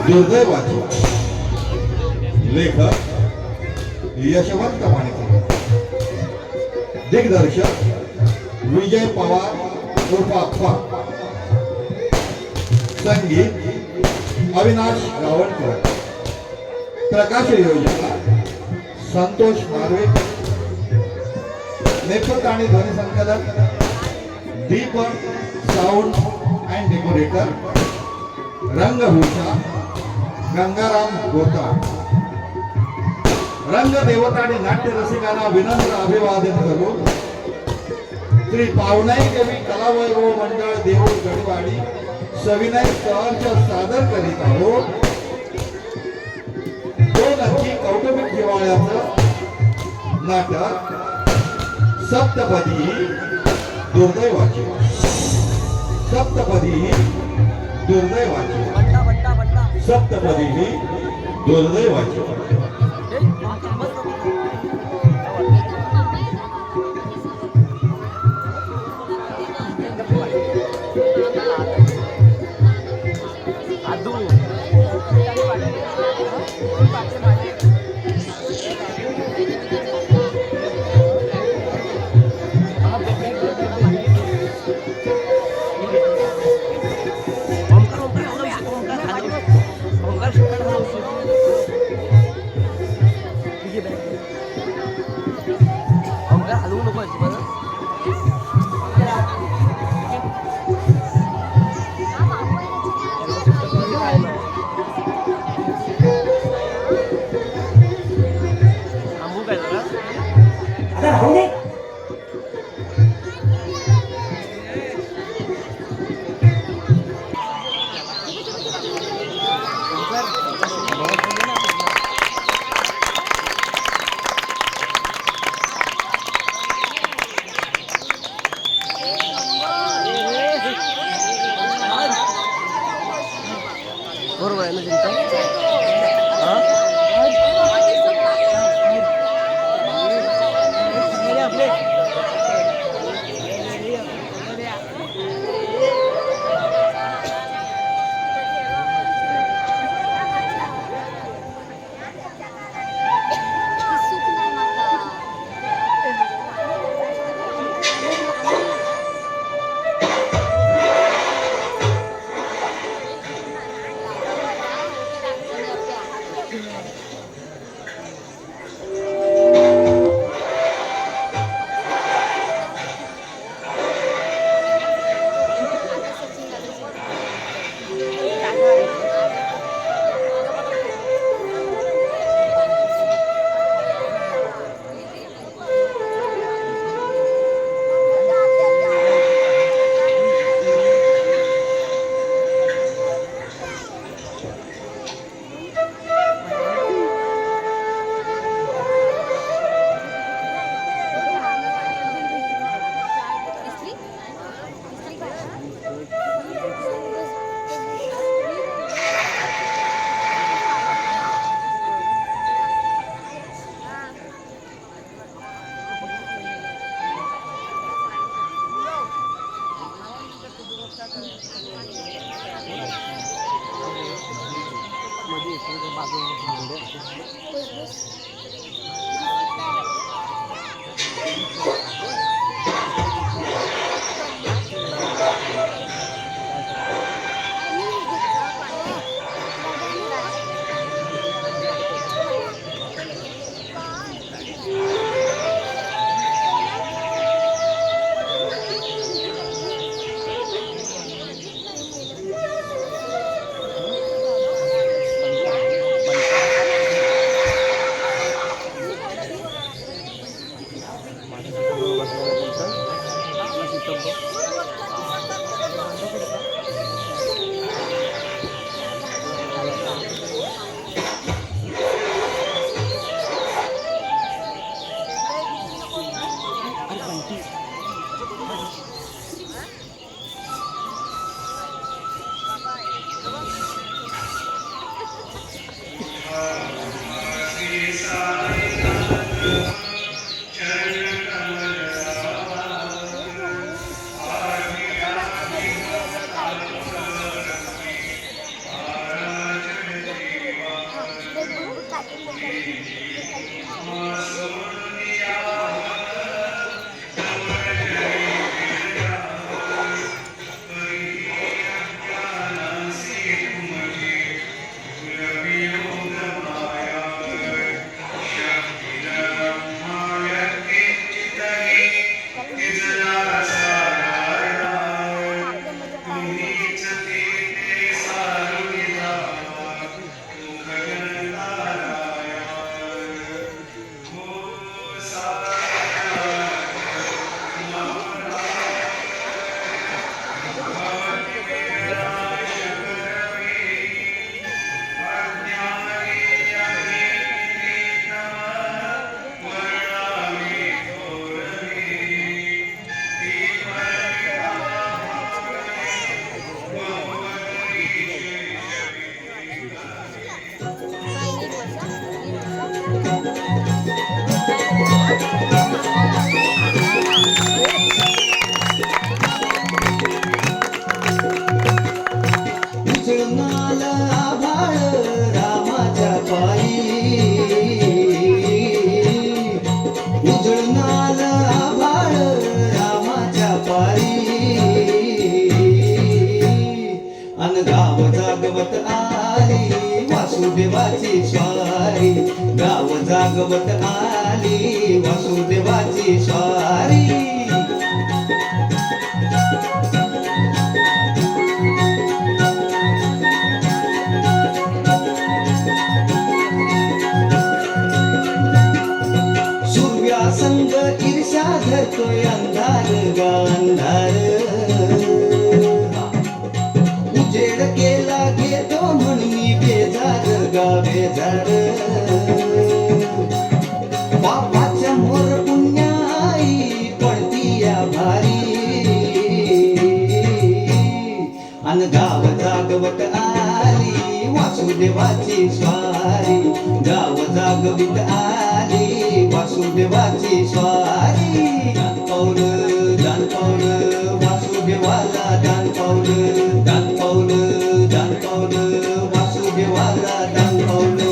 दुर्दैवाची लेखक यशवंत माणिक, दिग्दर्शक विजय पवार उर्फ अप्पा, संगीत अविनाश गावणकर, प्रकाश योजना संतोष नार्वे, नेपथ्य आणि ध्वनी संकलन Deepak sound and decorator, रंगभूषा Gangaram गोता. रंगदेवता आणि नाट्य रसिकांना विनम्र अभिवादन करून श्री पावनाई देवी कलावैभव मंडळ देऊळ गडवाडी सविनय सहर्ष सादर करीत आहोत 2 अंकी कौटुंबिक हिवाळ्याचं नाटक सप्तपदी दुर्दैवाची. सप्तपदी दुर्दैवाची. सप्तपदी दुर्दैवाची. बरोबर आहे ना चिंता. उजळणाला आभाळ रामाच्या पायी, उजळणाला आभाळ रामाच्या पायी, अन गाव जागवत आली वासुदेवाची स्वारी, गाव जागवत आली वासुदेवाची स्वारी. संग ईर्ष्या धरतोय अंधार गा अंधार, उजेड केला घेतो म्हणून मी बेजार गा बेजार. बापाच्या मोर पुण्याई पडती या भारी, अन गाव जागवत आली वासुदेवाची स्वारी, गाव जागवित आली वासुदेवाची स्वारी. दान पावलं दान पावलं वासुदेवाला दान पावलं, दान पावलं दान पावलं वासुदेवाला दान पावलं.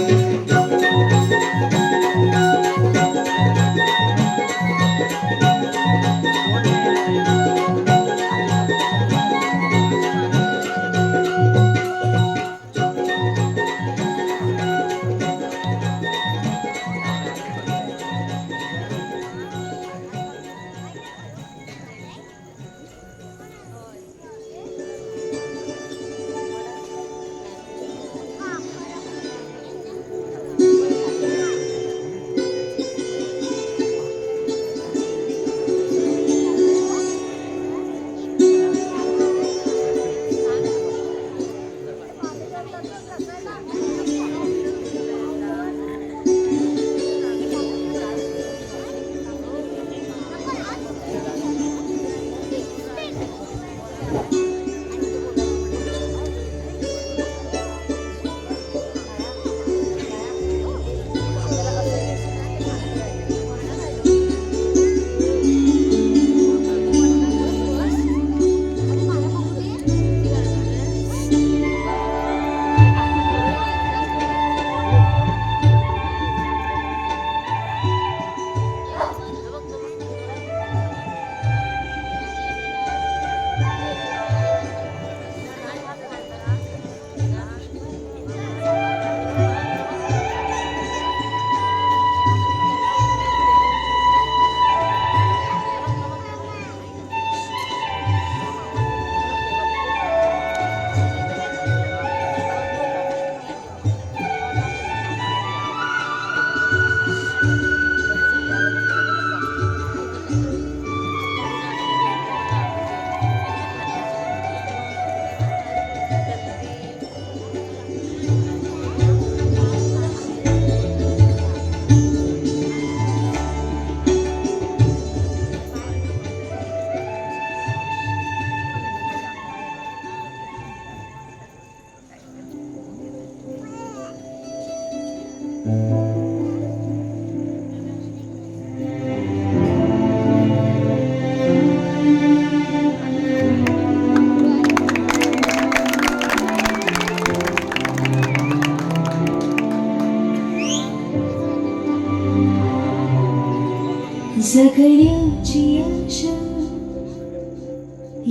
जगण्याची आशा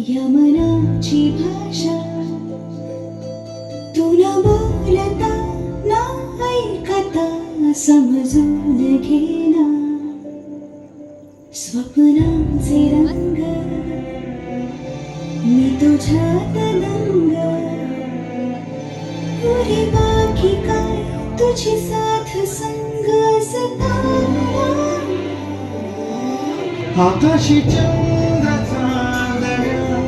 या मनाची भाषा तू न बोलता ना ऐकता समजून घेना स्वप्नांचे रंग मी तुझ्यात दंग पुढे बाकी काय तुझी साथ संग असता आकाशी चंद्र चांदण्या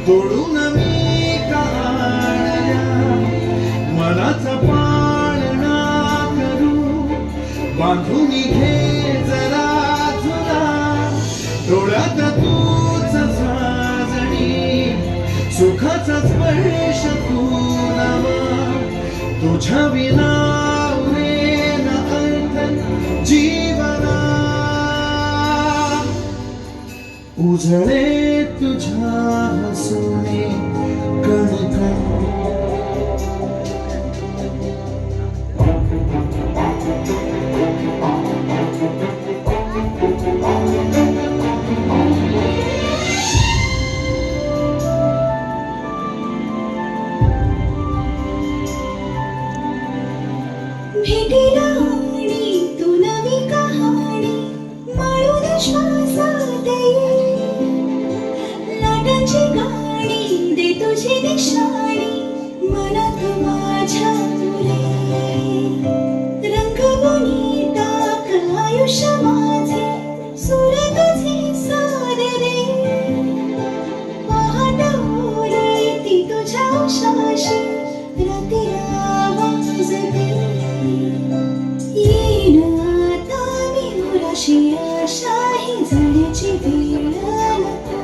तोडून मी काढल्या मनाचा पाळणा करू बांधून घे जरा जुना डोळ्यात तूच साजणी सुखाचा स्पर्श तू नवा तुझ्या विना उरेन अर्थ जीवना उजळे तुझ्या हसूने कणकण भेटीला आणि तू नवी कहाणी माळून श्वासात ये लाटांची गाणी दे तुझी निशाणी मनात माझ्या रे रंगवणी टाक आयुष्य माझे सूर तुझे सारे रे पहाट ओळीती तुझ्या उशाशी रात्रीला वाजते येईन आता मी उराशी आशा ही जाण्याची वेळ नको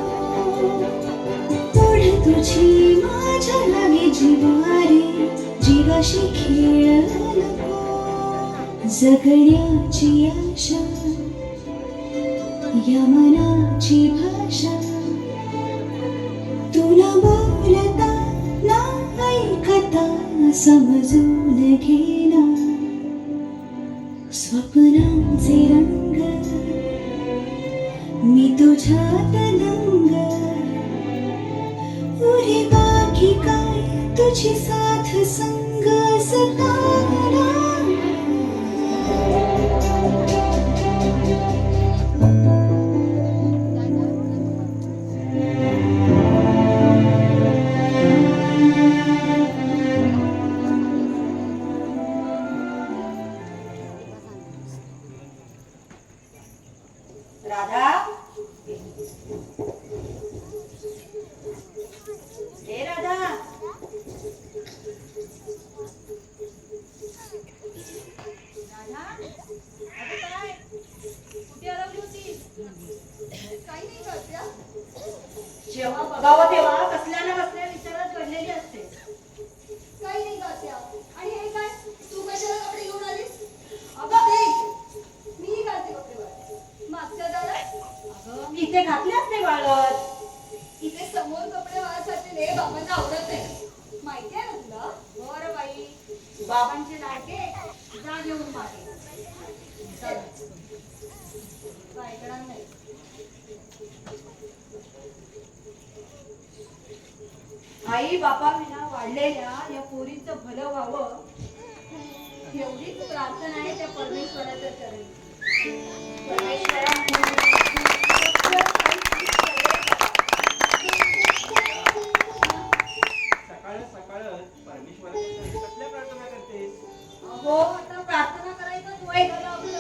ओढ तुझी माझ्या लागे जिवारे जीवाशी खेळ नको जगण्याची आशा या मनाची भाषा तुला बोलता ना ऐकता समजून घेना स्वप्नांचे रंग मी तुझ्यात दंग उरे बाकी काय तुझी साथ संग असताना राधा ए राधा राधा अगं काय कुठे अडवली होतीस काही नाही करत्या जेव्हा बघावं तेव्हा कसल्या ना कसल्या विचारात पडलेली असते काही नाही करत्या आणि हे काय तू कशाला कपडे घेऊन आलीस अगं ते मी घालते कपडे वाळत मागच्या दारात अगं मी इथे घातल्याच नाही वाळत इथे समोर कपडे वाळत घातलेले बाबांना आवडत नाही माहिती आहे ना तुला बरं बाई बाबांचे लाडके जा घेऊन मागे चल. तू ऐकणार नाही आई बापा विना वाढलेल्या या पोरीचं भलं व्हावं एवढीच प्रार्थना आहे त्या परमेश्वराच्या चरणी परमेश्वरा सकाळ सकाळ परमेश्वराच्या कसल्या प्रार्थना करतेस? हो आता प्रार्थना करायचं वय झालं आपलं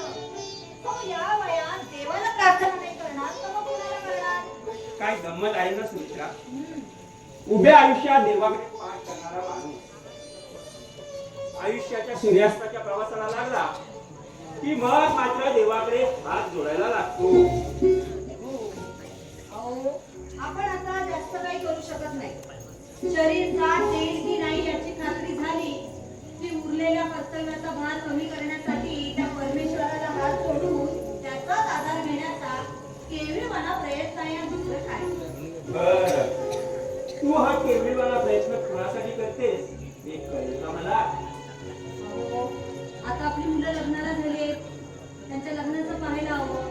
हो या वयात देवाला प्रार्थना नाही करणार तर मग कुणाला करणार काय गंमत आहे ना सुमित्रा, उभ्या आयुष्यात देवाकडे पाठ करणारा माणूस आयुष्याच्या सूर्यास्ताच्या प्रवासाला लागला की मग मात्र देवाकडे हात जोडायला लागतो. अहो आपण आता जास्त काही करू शकत नाही. शरीर साथ देईल की नाही याची खात्री झाली की उरलेल्या कर्तव्याचा भार कमी करण्यासाठी त्या परमेश्वराला हात जोडून त्याचाच आधार घेण्याचा केविळवाना प्रयत्न आहे आणि दुसरं काय. बर, तू हा केविळवाला प्रयत्न कोणासाठी करतेस हे कळेल का मला? अहो, आता आपली मुलं लग्नाला झाली त्यांच्या लग्नाचं पाहायला हवं.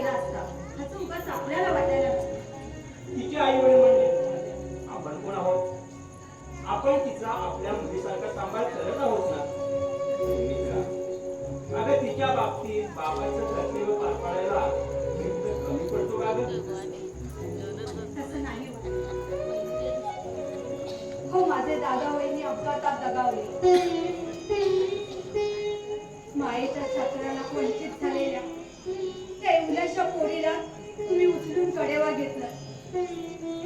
केला असता असं उगाच आपल्याला वाटायला नको. तिचे आई वडील म्हणजे आपण कोण आहोत? आपण तिचा आपल्या मुलीसारखा सांभाळ करत आहोत ना. सुमित्रा, अगं तिच्या बाबतीत बाबाचं कर्तव्य पार पाडायला मी कुठे कमी पडतो का गं? तसं नाही होत. हो माझे दादा वहिनी अपघातात दगावले. मायेच्या छात्राला वंचित झालेल्या त्या एवढ्याशा पोरीला तुम्ही उचलून कडेवर घेतलं,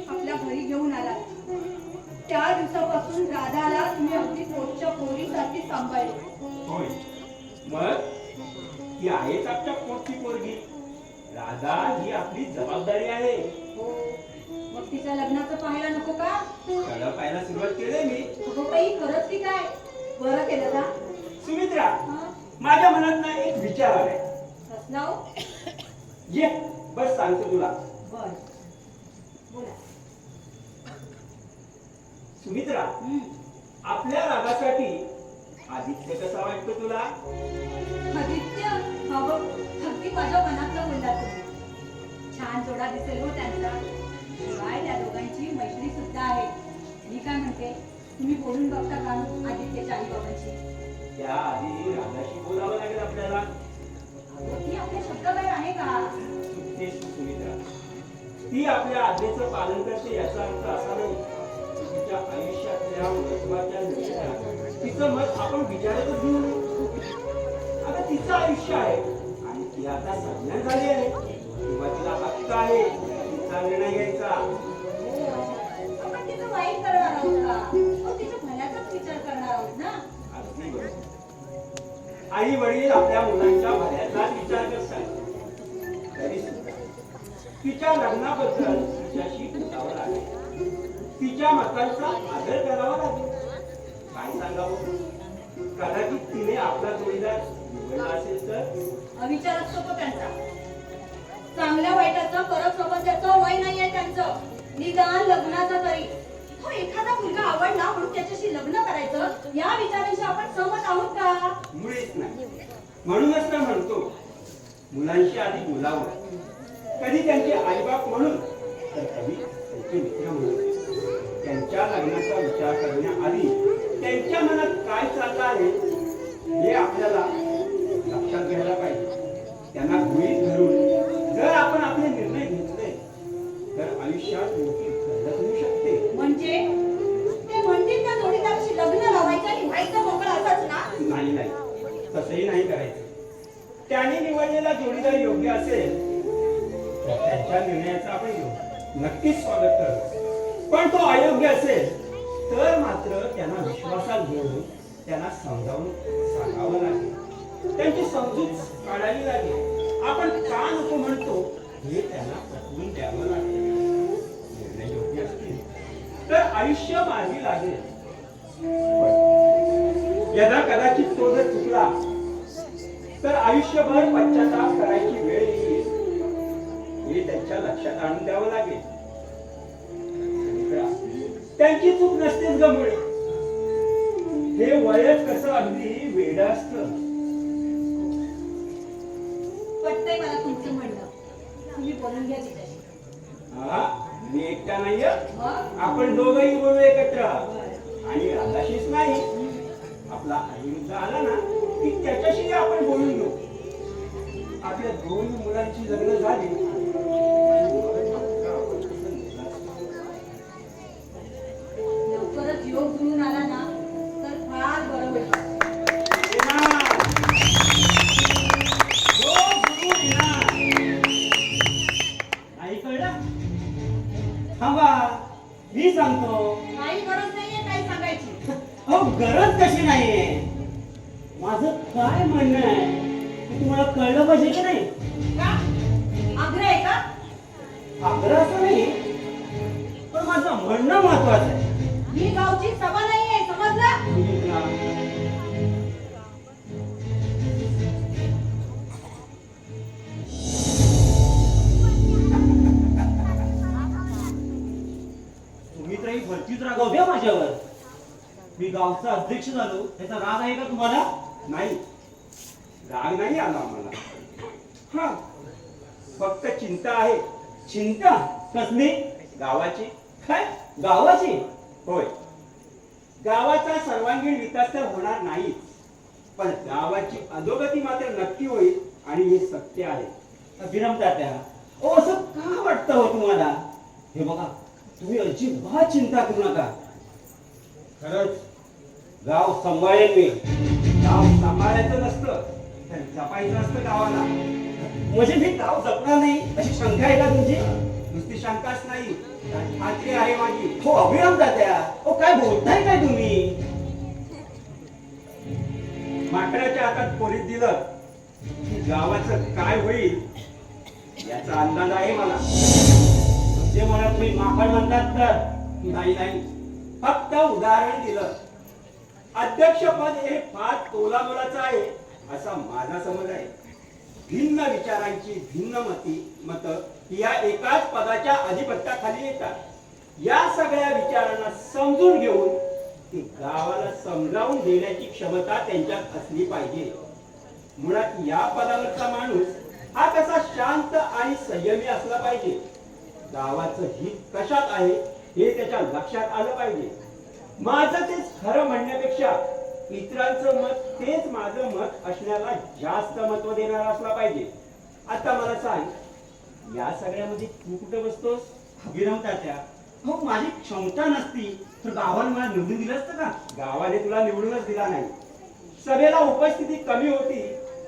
आपल्या घरी घेऊन आलात. त्या दिवसापासून राधाला तुम्ही अगदी पोटच्या पोरीसारखी सांभाळली. होय, मग ती आहेच आपल्या पोटची पोरगी. राधा ही आपली जबाबदारी आहे. हो, मग तिच्या लग्नाचं पाहायला नको का? सगळं पाहायला सुरुवात केली मी. अगो बाई, खरंच की काय? बरं केलं का? सुमित्रा, हं? माझ्या मनात ना एक विचार आलाय. कसला हो? ये बस सांगतो तुला. बर, बोला. सुमित्रा, आपल्या रागासाठी आदित्य कसा वाटतो तुला? आदित्य, बाबा, अगदी माझ्या मनातलं बोलला तुम्ही. छान जोडा दिसेल हो त्यांचा. शिवाय त्या दोघांची मैत्री सुद्धा आहे. मी काय म्हणते, तुम्ही बोलून बघता का आदित्यच्या आई बाबांशी? त्या आधी राधाशी बोलावं लागेल आपल्याला. ती आपल्या शब्दाबाहेर आहे का? तेच सुमित्रा, ती आपल्या आज्ञेचं पालन करते याचा अर्थ असा नाही की तिच्या आयुष्यातल्या महत्वाच्या निर्णयात तिचं मत आपण विचारातच घेऊ नये. आता तिचं आयुष्य आहे आणि ती आता संज्ञान झाली आहे किंवा तिला हक्क आहे तिचा निर्णय घ्यायचा. आपण तिचं वाईट करणार आहोत का? हो, तिच्या भल्याचाच विचार करणार आहोत ना. अगदी बरोबर. आई वडील आपल्या मुलांच्या भल्याचाच विचार करतात. तरी सुद्धा तिच्या लग्नाबद्दल तिच्याशी बोलावं लागेल. तिच्या मतांचा आदर करावा लागेल. काय सांगावं? कदाचित तिने आपला जोडीदार निवडला असेल तर? अविचार असतो तो त्यांचा. चांगल्या वाईटाचं परत संबंधाचं वय नाहीये त्यांचं. निदान लग्नाचं तरी. हो, एखादा मुलगा आवडला म्हणून त्याच्याशी लग्न करायचं या विचारांशी आपण सहमत आहोत का? मुळीच नाही. म्हणूनच तर म्हणतो मुलांशी आधी बोलावं. कधी त्यांचे आईबाप म्हणून तर कधी त्यांचे मित्र म्हणून. त्यांच्या लग्नाचा विचार करण्याआधी त्यांच्या मनात काय चाललं आहे हे आपल्याला लक्षात घ्यायला पाहिजे. त्यांना गृहीत धरून जर आपण आपले निर्णय घेतले तर आयुष्यात मोठी गरज होऊ शकते. म्हणजे ते म्हणतील त्या जोडीदाराशी लग्न लावायचं आणि व्हायचं मोकळं असंच ना? नाही नाही, तसंही नाही करायचं. त्याने निवडलेला जोडीदार योग्य असेल तर त्यांच्या निर्णयाचं आपण नक्कीच स्वागत करू. पण तो अयोग्य असेल तर मात्र त्यांना विश्वासात घेऊन त्यांना समजावून सांगावं लागेल. त्यांची समजूत काढावी लागेल. आपण का नको म्हणतो हे त्यांना पटवून द्यावं लागेल. निर्णय योग्य असतील तर आयुष्य मार्गी लागेल. यदा कदाचित तो जर चुकला तर आयुष्यभर पश्चाताप करायची वेळ येईल हे त्यांच्या लक्षात आणून द्यावं लागेल. त्यांची चूक नसतेच ग मुळे. हे वयच कसं अगदी वेड असतं. पटतंय मला तुमचं म्हणणं. तुम्ही बोलून घ्या तिच्याशी. हा, मी एकटा नाहीये. मग आपण दोघंही बोलू एकत्र. आणि राधाशीच नाही, आपला अनिरुद्ध आला ना की त्याच्याशी आपण बोलून घेऊ. आपल्या दोन मुलांची लग्न झाली. लवकरच योग जुळून आला ना तर फार बरं होईल. नाही कळलं? थांबा, मी सांगतो. काही गरज नाहीये काही सांगायची. अहो, गरज कशी नाहीये? माझं काय म्हणणं आहे की तुम्हाला कळलं पाहिजे की नाही? का? आग्रह आहे का? आग्रह असं नाही, पण माझं म्हणणं महत्वाचं आहे. ही गावची सभा नाहीये, समजलं? सुमित्रा, सुमित्रा ही भरतीच रागावते माझ्यावर. मी गावचा अध्यक्ष झालो त्याचा राग आहे का तुम्हाला? नाही, राग नाही आला आम्हाला. हा, फक्त चिंता आहे. चिंता कसली? गावाची. काय गावाची? होय, गावाचा सर्वांगीण विकास तर होणार नाही, पण गावाची अधोगती मात्र नक्की होईल आणि हे सत्य आहे. विनमतात्या, ओ असं का वाटतं हो तुम्हाला? हे बघा, तुम्ही अजिबात चिंता करू नका. खरंच गाव सांभाळेल मी. गाव सांभाळायचं नसतं तर जपायचं असतं गावाला. म्हणजे मी गाव जपणार नाही अशी शंका आहे का तुमची? नुसती शंकाच नाही, खात्री आहे माझी. हो अभिराम तात्या, ओ काय बोलताय काय तुम्ही? माकडाच्या हातात पोलीस दिलं की गावाचं काय होईल याचा अंदाज आहे मला. जे मला तुम्ही माकड म्हणतात तर नाही नाही, फक्त उदाहरण दिलं. अध्यक्षपद हे फार तोलामोलाचं आहे असा माझा समज आहे. भिन्न विचारांची भिन्न मत या एकाच पदाच्या अधिपत्याखाली येतात. या सगळ्या विचारांना समजून घेऊन ती गावाला समजावून देण्याची क्षमता त्यांच्यात असली पाहिजे. मुळात या पदावरचा माणूस हा कसा शांत आणि संयमी असला पाहिजे. गावाचं हित कशात आहे हे त्याच्या लक्षात आलं पाहिजे. माझं तेच खरं म्हणण्यापेक्षा इतरांचं मत तेच माझं मत असण्याला जास्त महत्व देणारा असला पाहिजे. आता मला सांग, या सगळ्यामध्ये तू कुठे बसतोस? अभिराम तात्या, हो माझी क्षमता नसती तर गावाने मला निवडून दिलं असतं का? गावाने तुला निवडूनच दिला नाही. सभेला उपस्थिती कमी होती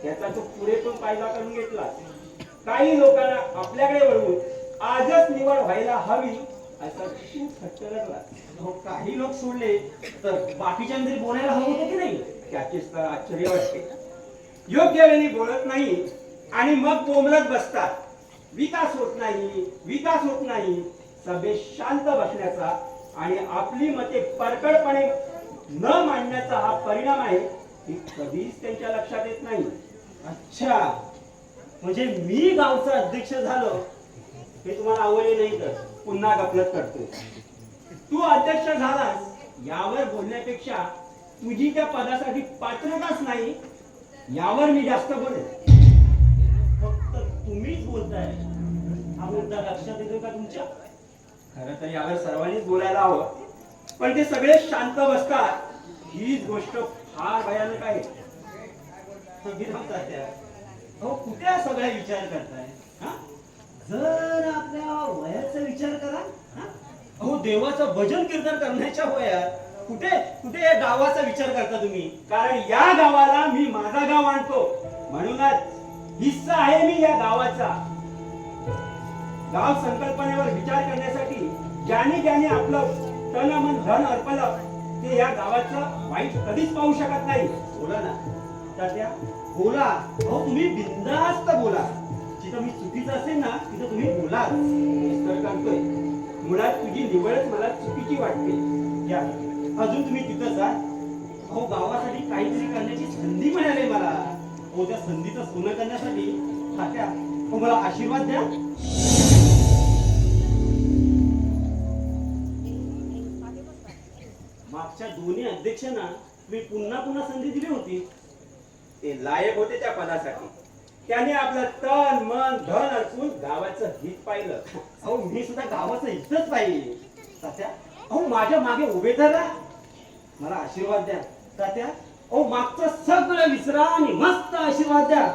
त्याचा तू पुरेपूर फायदा करून घेतला. काही लोकांना आपल्याकडे वळवून आजच निवड व्हायला हवी असं तू खट्ट धरला. हो काही लोक सोडले तर बाकीच्यांनी बोलायला हवं होतं की नाही त्याचेच तर आश्चर्य वाटते. योग्य वेळी बोलत नाही आणि मग बोंबलत बसतात. विकास होत नाही, विकास होत नाही. सभेत शांत बसण्याचा आणि आपली मते परकडपणे न मांडण्याचा हा परिणाम आहे हे कधीच त्यांच्या लक्षात येत नाही. अच्छा, म्हणजे मी गावचा अध्यक्ष झालो हे तुम्हाला आवडले नाही तर पुन्हा गफलत करतो. तू अध्यक्ष झालास यावर बोलण्यापेक्षा तुझी त्या पदासाठी पात्रताच नाही यावर मी जास्त बोलेन. फक्त तुम्हीच बोलताय हा मुद्दा लक्षात येतो का तुमच्या? खरं तर यावर सर्वांनीच बोलायला हवं, पण ते सगळे शांत बसतात हीच गोष्ट फार भयानक आहे. अहो कुठे हा सगळा विचार करताय? जर आपल्या वयाचा विचार करा. अहो देवाचं भजन कीर्तन करण्याच्या वयात कुठे कुठे या गावाचा विचार करता तुम्ही? कारण या गावाला मी माझा गाव आणतो म्हणूनच हिस्सा आहे मी या गावाचा. गाव संकल्पनेवर विचार करण्यासाठी ज्याने ज्याने आपलं तन मन धन अर्पलं ते या गावाचं वाईट कधीच पाहू शकत नाही. बोला ना तात्या, बोला. अहो तुम्ही बिनधास्त बोला. जिथं मी चुकीचं असेल ना तिथं तुम्ही बोला. तर करतोय. मुळात तुझी निवडच मला चुकीची वाटते. या अजून तुम्ही तिथं जा. अहो गावासाठी काहीतरी करण्याची संधी मिळाली मला. हो त्या संधीचं सोनं करण्यासाठी तात्या हो मला आशीर्वाद द्या. मागच्या दोन्ही अध्यक्षांना मी पुन्हा पुन्हा संधी दिली होती. ते लायक होते त्या पदासाठी. त्याने आपलं तन मन धन अर्पून गावाचं हित पाहिलं. अहो मी सुद्धा गावाचं हितच पाहिजे. तात्या अहो माझ्या मागे उभे धरा. मला आशीर्वाद द्या तात्या. अहो मागचं सगळं विसरा आणि मस्त आशीर्वाद द्या.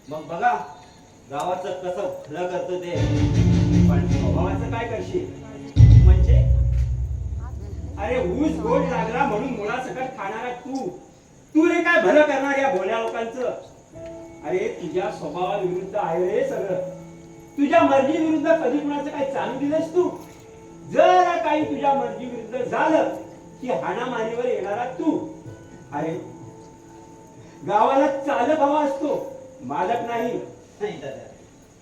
मग बघा गावाचं कसं भलं करतो ते. पण स्वभावाचं काय करशील? म्हणजे अरे ऊस गोड लागला म्हणून मुळासकट खाणारा तू रे काय भलं करणार या भोळ्या लोकांचं? अरे तुझ्या स्वभावाविरुद्ध आहे रे सगळं. तुझ्या मर्जी विरुद्ध कधी कुणाचं काही चालू दिलंस तू? जर काही तुझ्या मर्जी विरुद्ध झालं की हाणामारीवर येणारा तू. अरे गावाला चालक हवा असतो, मालक नाही. नाही दादा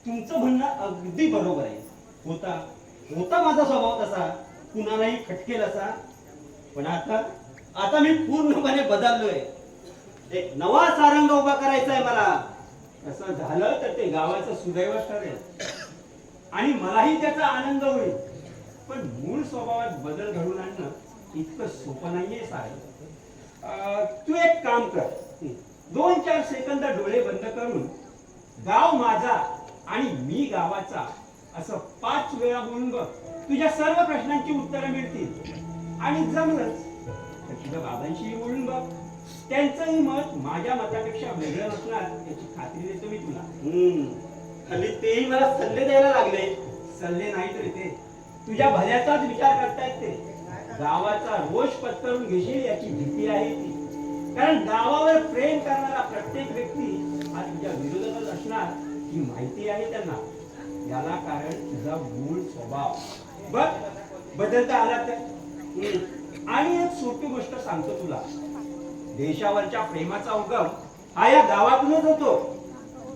तुमचं म्हणणं अगदी बरोबर आहे. होता माझा स्वभाव तसा, कुणालाही खटकेल असा. पण आता मी पूर्णपणे बदललोय. एक नवा सारंग उभा करायचा आहे मला. असं झालं तर ते गावाचं सुदैव ठरेल आणि मलाही त्याचा आनंद होईल. पण मूळ स्वभावात बदल घडवून आणणं इतकं सोपं नाहीये साहेब. तू एक काम कर, 2-4 सेकंद डोळे बंद करून गाव माझा आणि मी गावाचा असं 5 वेळा बोलून बघ, तुझ्या सर्व प्रश्नांची उत्तरं मिळतील. आणि जमलंच तर तुझ्या बाबांशीही बोलून बघ, त्यांचंही मत माझ्या मतापेक्षा वेगळं नसणार याची खात्री देतो मी तुला. हल्ली तेही मला सल्ले द्यायला लागले. सल्ले नाहीत रे ते, तुझ्या भल्याचाच विचार करतायत ते. गावाचा रोष पत्करून घेशील याची भीती आहे ती. कारण गावावर प्रेम करणारा प्रत्येक व्यक्ती हा तुझ्या विरोधातच असणार ही माहिती आहे त्यांना. याला कारण तुझा मूळ स्वभाव बघ बदलता आला तर. आणि एक सोपी गोष्ट सांगतो तुला, देशावरच्या प्रेमाचा उगम हा या गावातूनच होतो.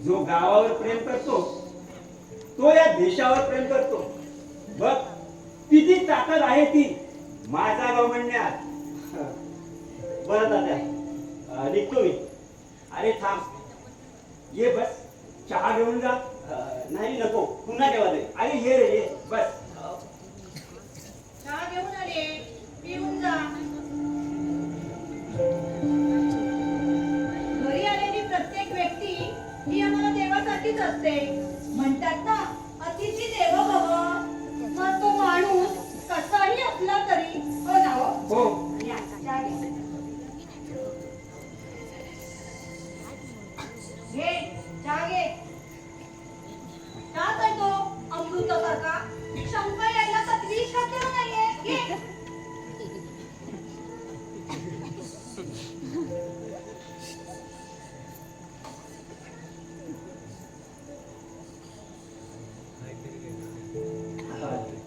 जो गावावर प्रेम करतो तो या देशावर प्रेम करतो. बघ किती ताकद आहे ती माझा गाव म्हणण्यात. बरं तात्या, निघतो मी. अरे थांब, ये बस, चहा घेऊन जा. नाही नको, पुन्हा केव्हा दे. अरे ये रे ये बस. चहा घेऊन आले, पिऊन जा. घरी आलेली प्रत्येक व्यक्ती ही आम्हाला देवासाठीच असते. म्हणतात ना, अतिथी देवो भव. मग तो माणूस कसाही असला तरी, हो ना हो? हो. या, चहा घे. घे, चहा घे. चहाच आहे तो अमृतासारखा. शंकर यायला तर विष घातलेलं नाहीये. घे.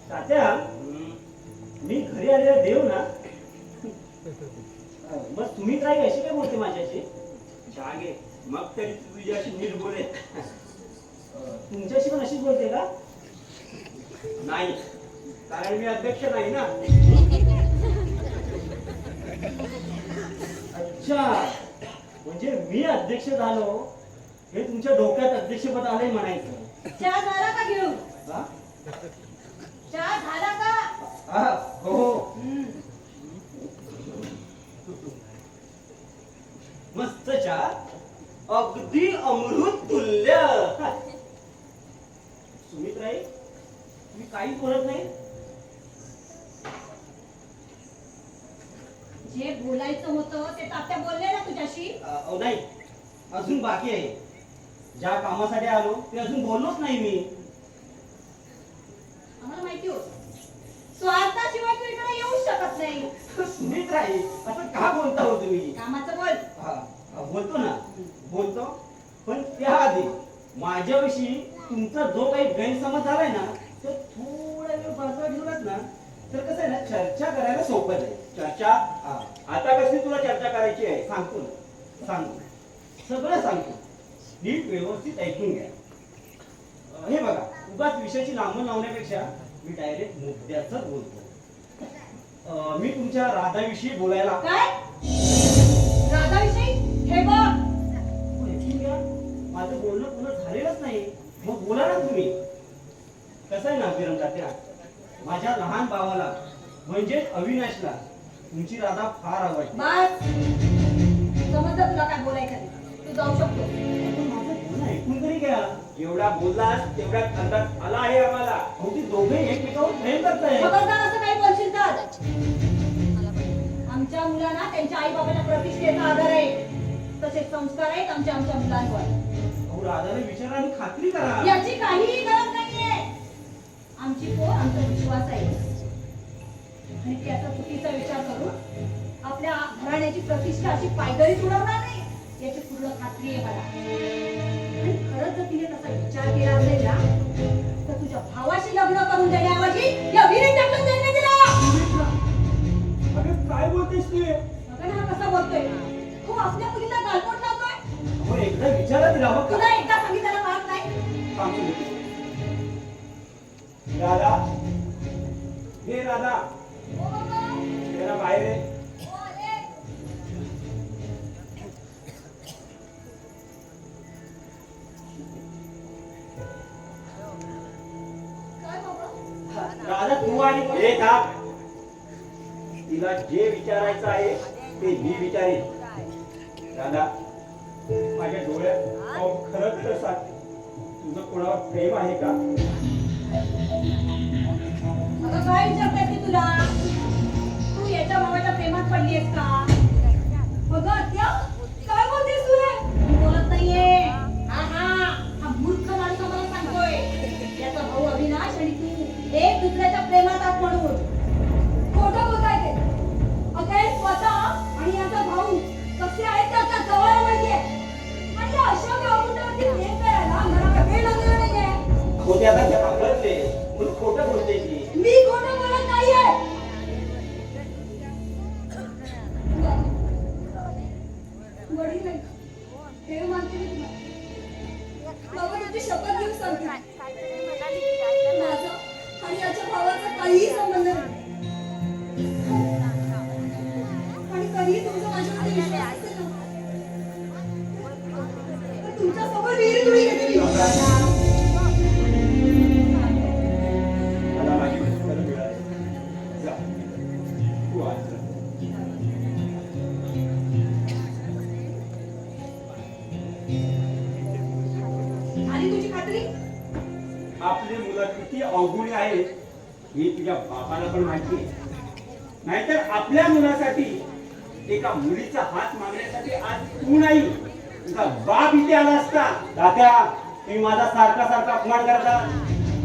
तात्या, मी घरी आलेला देव ना. मग तुम्ही काय अशी काय बोलते माझ्याशी? चहा घे, मग तरी तू तुझ्याशी नीट बोले. तुमच्याशी पण अशीच बोलते का? नाही, कारण मी अध्यक्ष नाही ना. अच्छा, म्हणजे मी अध्यक्ष झालो हे तुमच्या डोक्यात अध्यक्षपद आलंय म्हणायचं. चहा झाला का घेऊन? हा? चहा झाला का? हा, हो. मस्त चहा, अगदी अमृत तुल्य. सुमित्राई, तुम्ही काही बोलत नाही. जे बोलायचं होतं ते तात्या बोलले ना तुझ्याशी. नाही, अजून बाकी आहे. ज्या कामासाठी आलो ते अजून बोललोच नाही मी. आम्हाला माहिती होत, स्वार्थाशिवाय तू इकडे येऊ शकत नाही. सुमित्राई, असं का बोलता हो तुम्ही? कामाचं बोल. बोलतो ना, बोलतो. पण त्याआधी माझ्याविषयी तुमचा जो काही गैरसमज झालाय ना, तो थोडा वेळ बाजूला ठेवलात ना, तर कसं आहे ना, चर्चा करायला सोपं आहे. चर्चा? आता कसली तुला चर्चा करायची आहे? सांगतो ना, सांगतो, सगळं सांगतो. नीट व्यवस्थित ऐकून घ्या. हे बघा, उगाच विषयाची लांबून लावण्यापेक्षा मी डायरेक्ट मुद्द्याच बोलतो. मी तुमच्या राधाविषयी बोलायला. काय? राधाविषयी? हे बघ, ऐकून घ्या, माझं बोलणं पूर्ण झालेलंच नाही. मग बोला ना तुम्ही. कसं आहे ना विरम तात्या, माझ्या लहान भावाला म्हणजेच अविनाशला तुमची राधा फार आवडते. बस, समजलं तुला काय बोलायचं ते. तू जाऊ शकतो. पण माझं बोलणं ऐकून तरी घ्या. जेवढा बोललास तेवढ्यात अंदाज आला आहे आम्हाला. अहो, ती दोघे एकमेकावर प्रेम करताय. खबरदार असं काही बोलशील तर. आमच्या मुलांना त्यांच्या आई बाबाच्या प्रतिष्ठेचा आदर आहे. तसे संस्कार आहेत आमच्या मुलांवर. अहो, राधाला विचारा आणि खात्री करा. याची काहीही गरज नाहीये. आमची पोर आमचा विश्वास आहे आणि त्याचा चुकीचा विचार करून आपल्या घराण्याची प्रतिष्ठा अशी पायदळी उडवणार नाही याची पूर्ण खात्री आहे मला. आणि खरंच जर तिने तसा विचार केला असेल ना, तर तुझ्या भावाशी लग्न करून देण्याऐवजी या विहिरीत टाकून देईन मी तिला. अरे काय बोलतेस तू? बघा ना हा कसा बोलतोय. तो आपल्या मुलीला गालबोट लावतोय. अहो, एकदा विचारा तिला. हवं का? तुला एकदा सांगितलं माहित नाही. सांगतो मी. राधा, हे राधा, हो बाबा, जरा बाहेर ये. हो आले. काय बाबा? राधा, तू आणि हे थांब. तिला जे विचारायचं आहे ते मी विचारेन. राधा, माझ्या डोळ्यात पाहून खरं खरं सांग, तुझं कोणावर प्रेम आहे का? आता काय विचारताय की तुला तू याच्या भावाच्या प्रेमात पडलीयस का? अगं आत्या काय बोलतेस तू हे? मी बोलत नाहीये. हा मूर्ख माणूस आम्हाला सांगतोय याचा भाऊ अविनाश आणि तू एक दुसऱ्याच्या प्रेमात आहात म्हणून. खोटं बोलताय ते. अगं हे स्वतः आणि याचा भाऊ कसे आहेत त्याच्या जवळ माहितीये. आणि या अशा गावामध्ये प्रेम करायला मला काय वेळ लागलेला नाहीये. होते आता घाबरले म्हणून खोटं बोलते की. मी खोटं बोलत नाहीये. वडील नाही. हे मानते मी तुम्हाला. बाबा याची शपथ घेऊन सांगते. माझा आणि याच्या भावाचा काहीही संबंध नाही. आणि कधीही तुमचा माझ्यावरती विश्वास असेल ना, तर तुमच्यासमोर विहिरीत उडी घेते मी. मला माझी उत्तरं मिळाली. जा, तू आज जा. आली तुझी खात्री? आपली मुलं किती अवगुणी आहेत हे तुझ्या बापाला पण माहिती आहे. नाहीतर आपल्या मुलासाठी एका मुलीचा हात मागण्यासाठी आज तू नाही तुझा बाप इथे आला असता. तात्या तुम्ही माझा सारखा सारखा अपमान करता.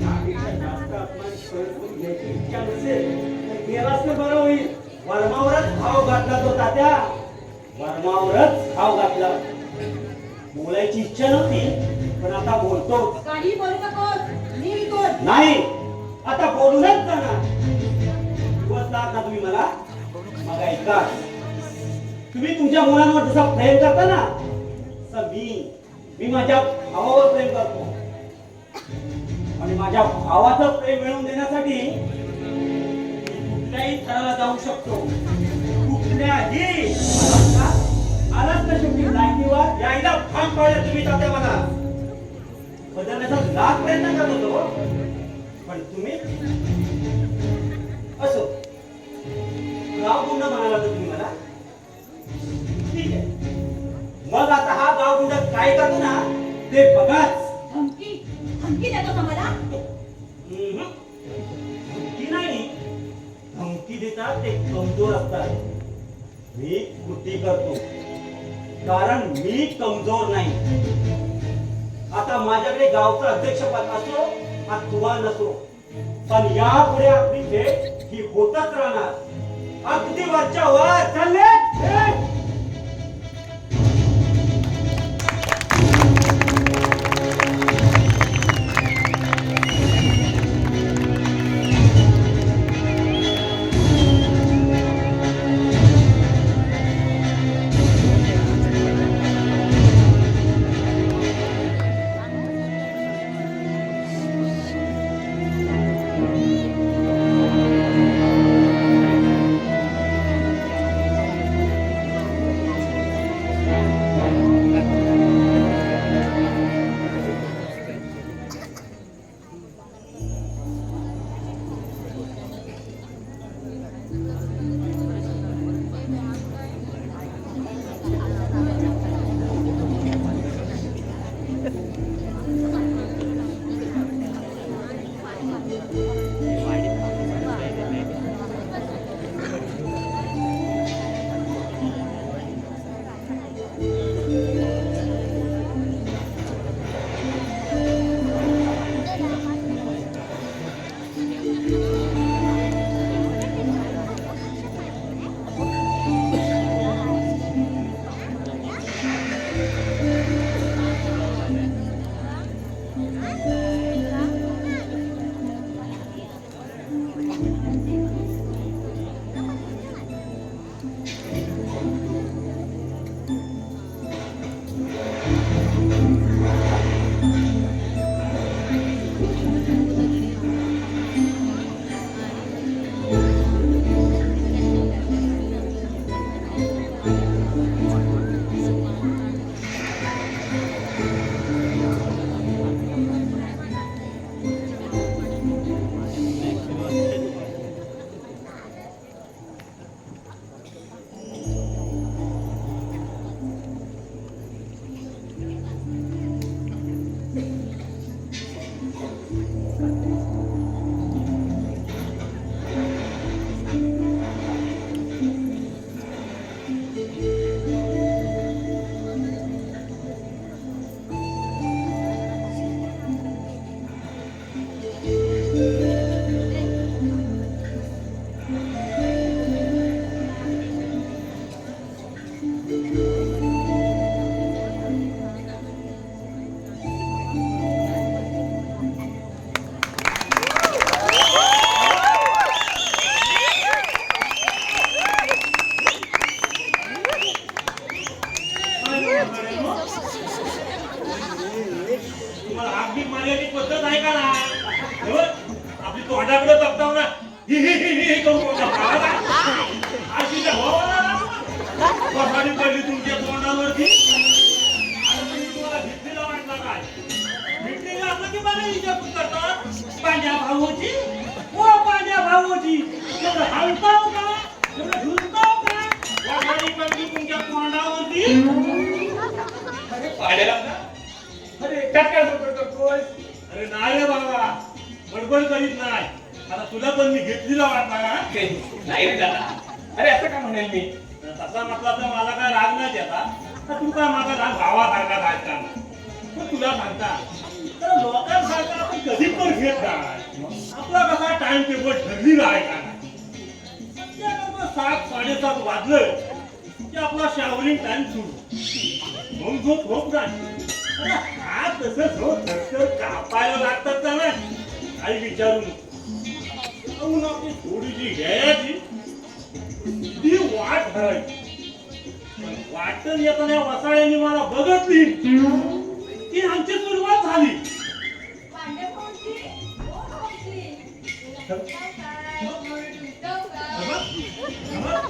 यापेक्षा जास्त अपमान करून घ्यायची इच्छा नसेल तर गेलास तर बरं होईल. वर्मावरच भाव घातला तो तात्या. वर्मावरच भाव घातला. बोलायची इच्छा नव्हती पण आता बोलतो. काही बोलू नकोस. मी कोण? नाही आता बोलूनच जाणार. दिवस लाग ना तुम्ही मला. मग ऐका, तुम्ही तुमच्या मुलांवर जसं प्रेम करता ना तसं मी माझ्या भावावर प्रेम करतो. आणि माझ्या भावाचं प्रेम मिळवून देण्यासाठी मी कुठल्याही थराला जाऊ शकतो. कुठल्याही आलाच ना शेवटी लायकीवर यायला भाग पाडलं तुम्ही तात्या मला. बदलण्याचा लाख प्रयत्न करत होतो पण तुम्ही असो गावगुंड म्हणाला तर तुम्ही मला. ठीक आहे मग आता हा गावगुंड काय करतो ना ते बघाच. धमकी धमकी देतो का मला? धमकी नाही. धमकी देतात ते कमजोर असतात. मी कृती करतो कारण मी कमजोर नाही. आता माझ्याकडे गावचं अध्यक्षपद असो अथवा नसो पण यापुढे आपली भेट ही होतच राहणार. अगदी वरच्या वर चालले. भाऊजी ओ माझ्या भाऊजी एवढं हलताव का एवढं झुलताव का वाघाडी पडली तुमच्या तोंडावरती अरे पाड्याला ना अरे एकटाच काय करतोय अरे नाही रे बाबा बडबड करीत नाही आता तुला पण मी घेतलीला वाटला का नाही रे दादा अरे असं का म्हणेल मी तसा म्हटला तर मला काय राग नाही त्याचा तर तू काय माझा राग भावासारखा राहता पण तुला सांगता तर लोकांसारखा आपण कधी पण घेत नाही आपला कसा टाइम टेबल ठरलेला आहे का नाही संध्याकाळचं 7-7:30 वाजलं की आपला शावरिंग टाइम सुरू मग झोप होत नाही अरे हा तसंच हो थरथर कापायला लागतात का नाही काही विचारून म्हणून आपली थोडीशी घ्यायची ती वाट धरायची पण वाटण येताना वसाळ्यांनी मला बघतली की आमची सुरुवात झाली पांडे भाऊजी, ओ भाऊजी.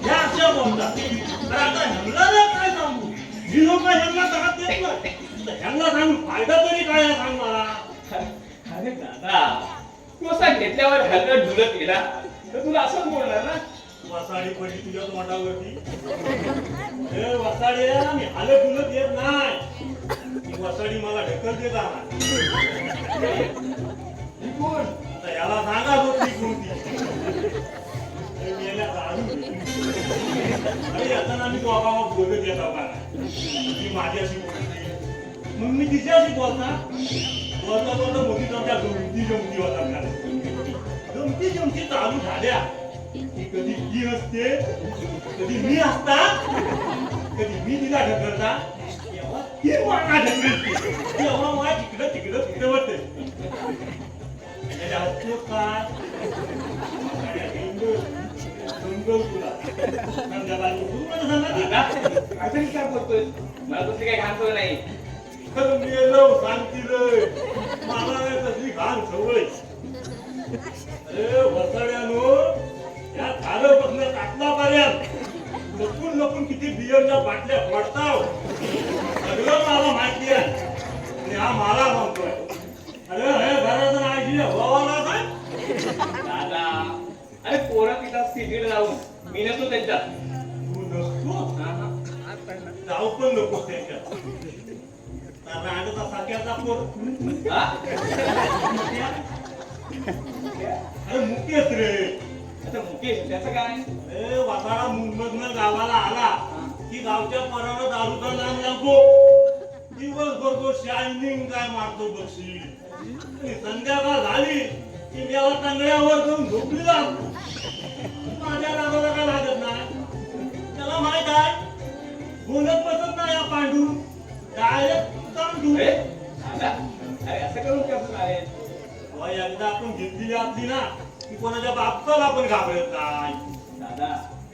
या अशा बोलतात तर आता ह्यांना काय सांगू मी लोक ह्यांना त्रास देत नाही तर ह्यांना सांगून फायदा तरी काय आहे सांग मला अरे दादा तू असा घेतल्यावर हलत झुलत गेला तर तुला असंच बोलणार ना वसाडी पडली तुझ्या तोंडावरती हे वसाडी मी हालत फुलत येत नाही ती वसाडी मला ढकलते जाणार ही कोण आता याला सांगा होती कोणती हे मेल्या दारू अरे येताना मी बाबा बोलत येत का ती माझ्याशी बोलते मग मी तिच्याशी बोलता बोलता मोठी तुमच्या गमती होतात का गमती चालू झाल्या की कधी ती असते कधी मी असता कधी मी तिला ढकलता तेव्हा ती मला ढकलते तेव्हा मला तिकडं होते असतो का तुला काहीतरी काय बोलतोय मला तुझी काही घाण सवय नाही सांगतील मला नाही तसली घाण सवय अरे वसाड्यानो या झाडापासून टाकलापर्यंत लपून किती बियरच्या बाटल्या पडताव सगळं मला माहिती आहे आणि हा मला म्हणतोय अरे हे घराचं नाही हवाला काय दादा अरे पोरं तिथं सिटीला जाऊन मी नसतो त्यांच्यात तू नसतो जाऊ पण नको त्याच्यात रांडचा साक्याचा पोर हा? अरे मुकेश रे आता मुकेश त्याचं काय अरे वासाडा मुंबईतनं गावाला आला की गावच्या परानं दारूचा नाम लागतो दिवसभर तो शायनिंग काय मारतो बक्षी आणि संध्याकाळ झाली की मेला तांगड्यावर जाऊन झोपली जातो माझ्या रागाला काय लागत नाही त्याला माहित आहे बोलत बसत नाही या पांडू डायरेक्ट तांडू अरे दादा अरे असं करून कसं आहे एकदा आपण घेतली आपली ना की कोणाच्या बापचाला आपण घाबरत नाही दादा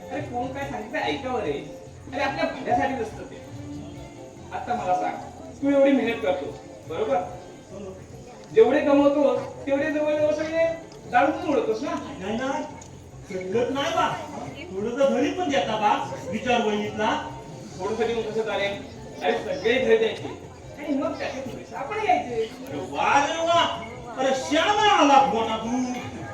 अरे कोण काय सांगितलं ऐकावं रे अरे आपल्या भाड्यासाठीच असतं ते आता मला सांग तू एवढी मेहनत करतो बरोबर जेवढे कमवतो तेवढे जवळ सगळे दारूच उडवतोस ना नाही नाही सगळत नाही बा थोडस घरी पण देता बा विचार वहिनीतला थोडंसं देऊन कसं चालेल अरे सगळे घरी द्यायचे आणि मग त्याचे थोडेसे आपण यायचे अरे वा रे वा अरे श्यामा आला मोठा तू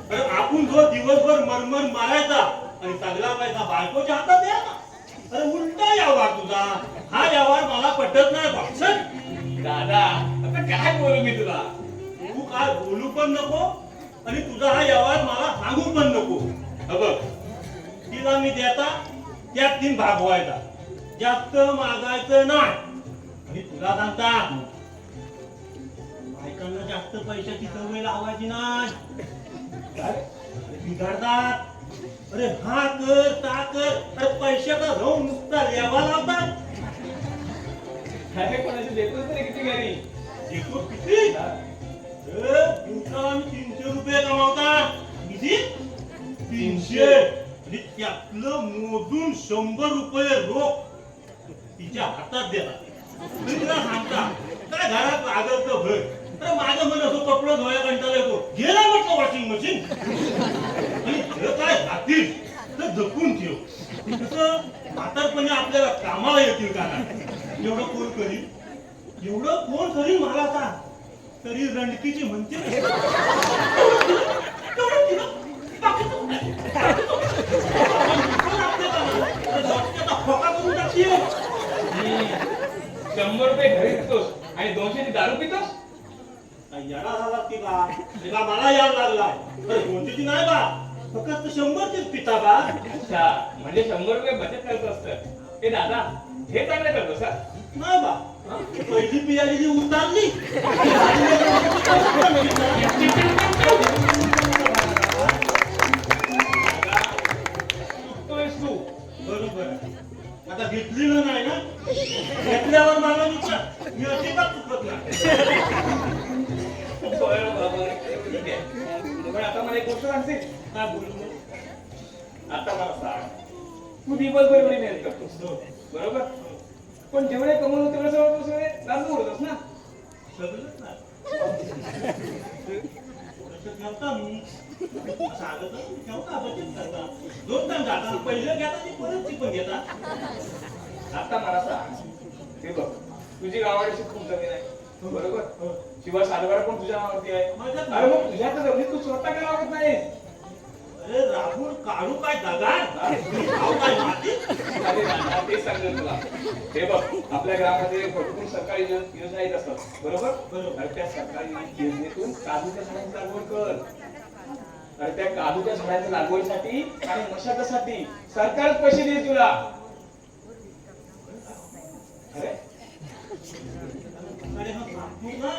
अरे आपण जो दिवसभर मरमर मारायचा आणि सगळा पैसा बायकोच्या हातात द्या ना अरे उलटा व्यवहार तुझा हा व्यवहार मला पटत नाही भाषण दादा आता काय बोलू मी तुला तू काय बोलू पण नको आणि तुझा हा व्यवहार मला सांगू पण नको बघ तिला मी देता त्यात 3 भागवायचा जास्त मागायचं नाही आणि तुला सांगता बायकांना जास्त पैशाची सवय लावायची नाही अरे बिघडतात अरे हा कर ता कर अरे पैशाचा जाऊन नुसता लेवा लावतात अरे कोणाची देतोस तरी किती घरी देखो किती दिवसाला मी 300 रुपये कमावता किती 300 आणि त्यातलं मोजून 100 रुपये रोख तिच्या हातात देतात मी तिला सांगता काय घरात लागत तर भर अरे माझं मन असं कपडे धुवायला कंटाळा येतो गेला म्हटलं वॉशिंग मशीन आणि हे काय खातील तर जपून ठेव कसं म्हातारपणे आपल्याला कामाला येतील का नाही एवढं कोण करील एवढं कोण करील मला सांग तरी रणकीची म्हणते अरे बा मला याद लागलाय. अरे कोणतीची नाही बा, फक्त 100चीच पिता बा. अच्छा, म्हणजे 100 रुपये बचत करत असतं. ए दादा, हे चांगलं करतोस हा? नाही बा, पहिली पियाली उतारली. चुकतोयस तू. बरोबर आहे. आता घेतली ना नाही ना, घेतल्यावर मला विचार, मी अजिबात चुकत नाही. बरं बाबा, ठीक आहे. पण आता मला एक गोष्ट सांगशील? काय बोलू? आता मला सांग, तू दिवसभर एवढी मेहनत करतोस बरोबर, पण जेवढे कमवतो तेवढे सगळं तू सगळे लाजून उडतोस ना. सगळंच नाही. असं ठेवता मी. सांगत ठेवता बचत करता. 2 टाइम जाता. पहिलं घेता ती परत ती पण घेता. आता मला सांग, हे बघ, तुझी गावाची खूप जमीन आहे बरोबर, शिवाय सातबारा पण तुझ्या नावावरती आहे. अरे मग तुझ्या तर जमिनीत तू स्वतः का लावत नाही? अरे राहुल, काढू काय दगाड? खाऊ काय माती? अरे दादा, तेच सांगेल तुला. हे बघ, आपल्या ग्रामामध्ये भरपूर सरकारी योजना येत असतात बरोबर. अरे त्या सरकारी योजनेतून काजूच्या झाडांची लागवड कर. अरे त्या काजूच्या झाडांच्या लागवडीसाठी आणि मशागतीसाठी सरकारच पैसे देईल तुला. अरे अरे हा सांगतो ना,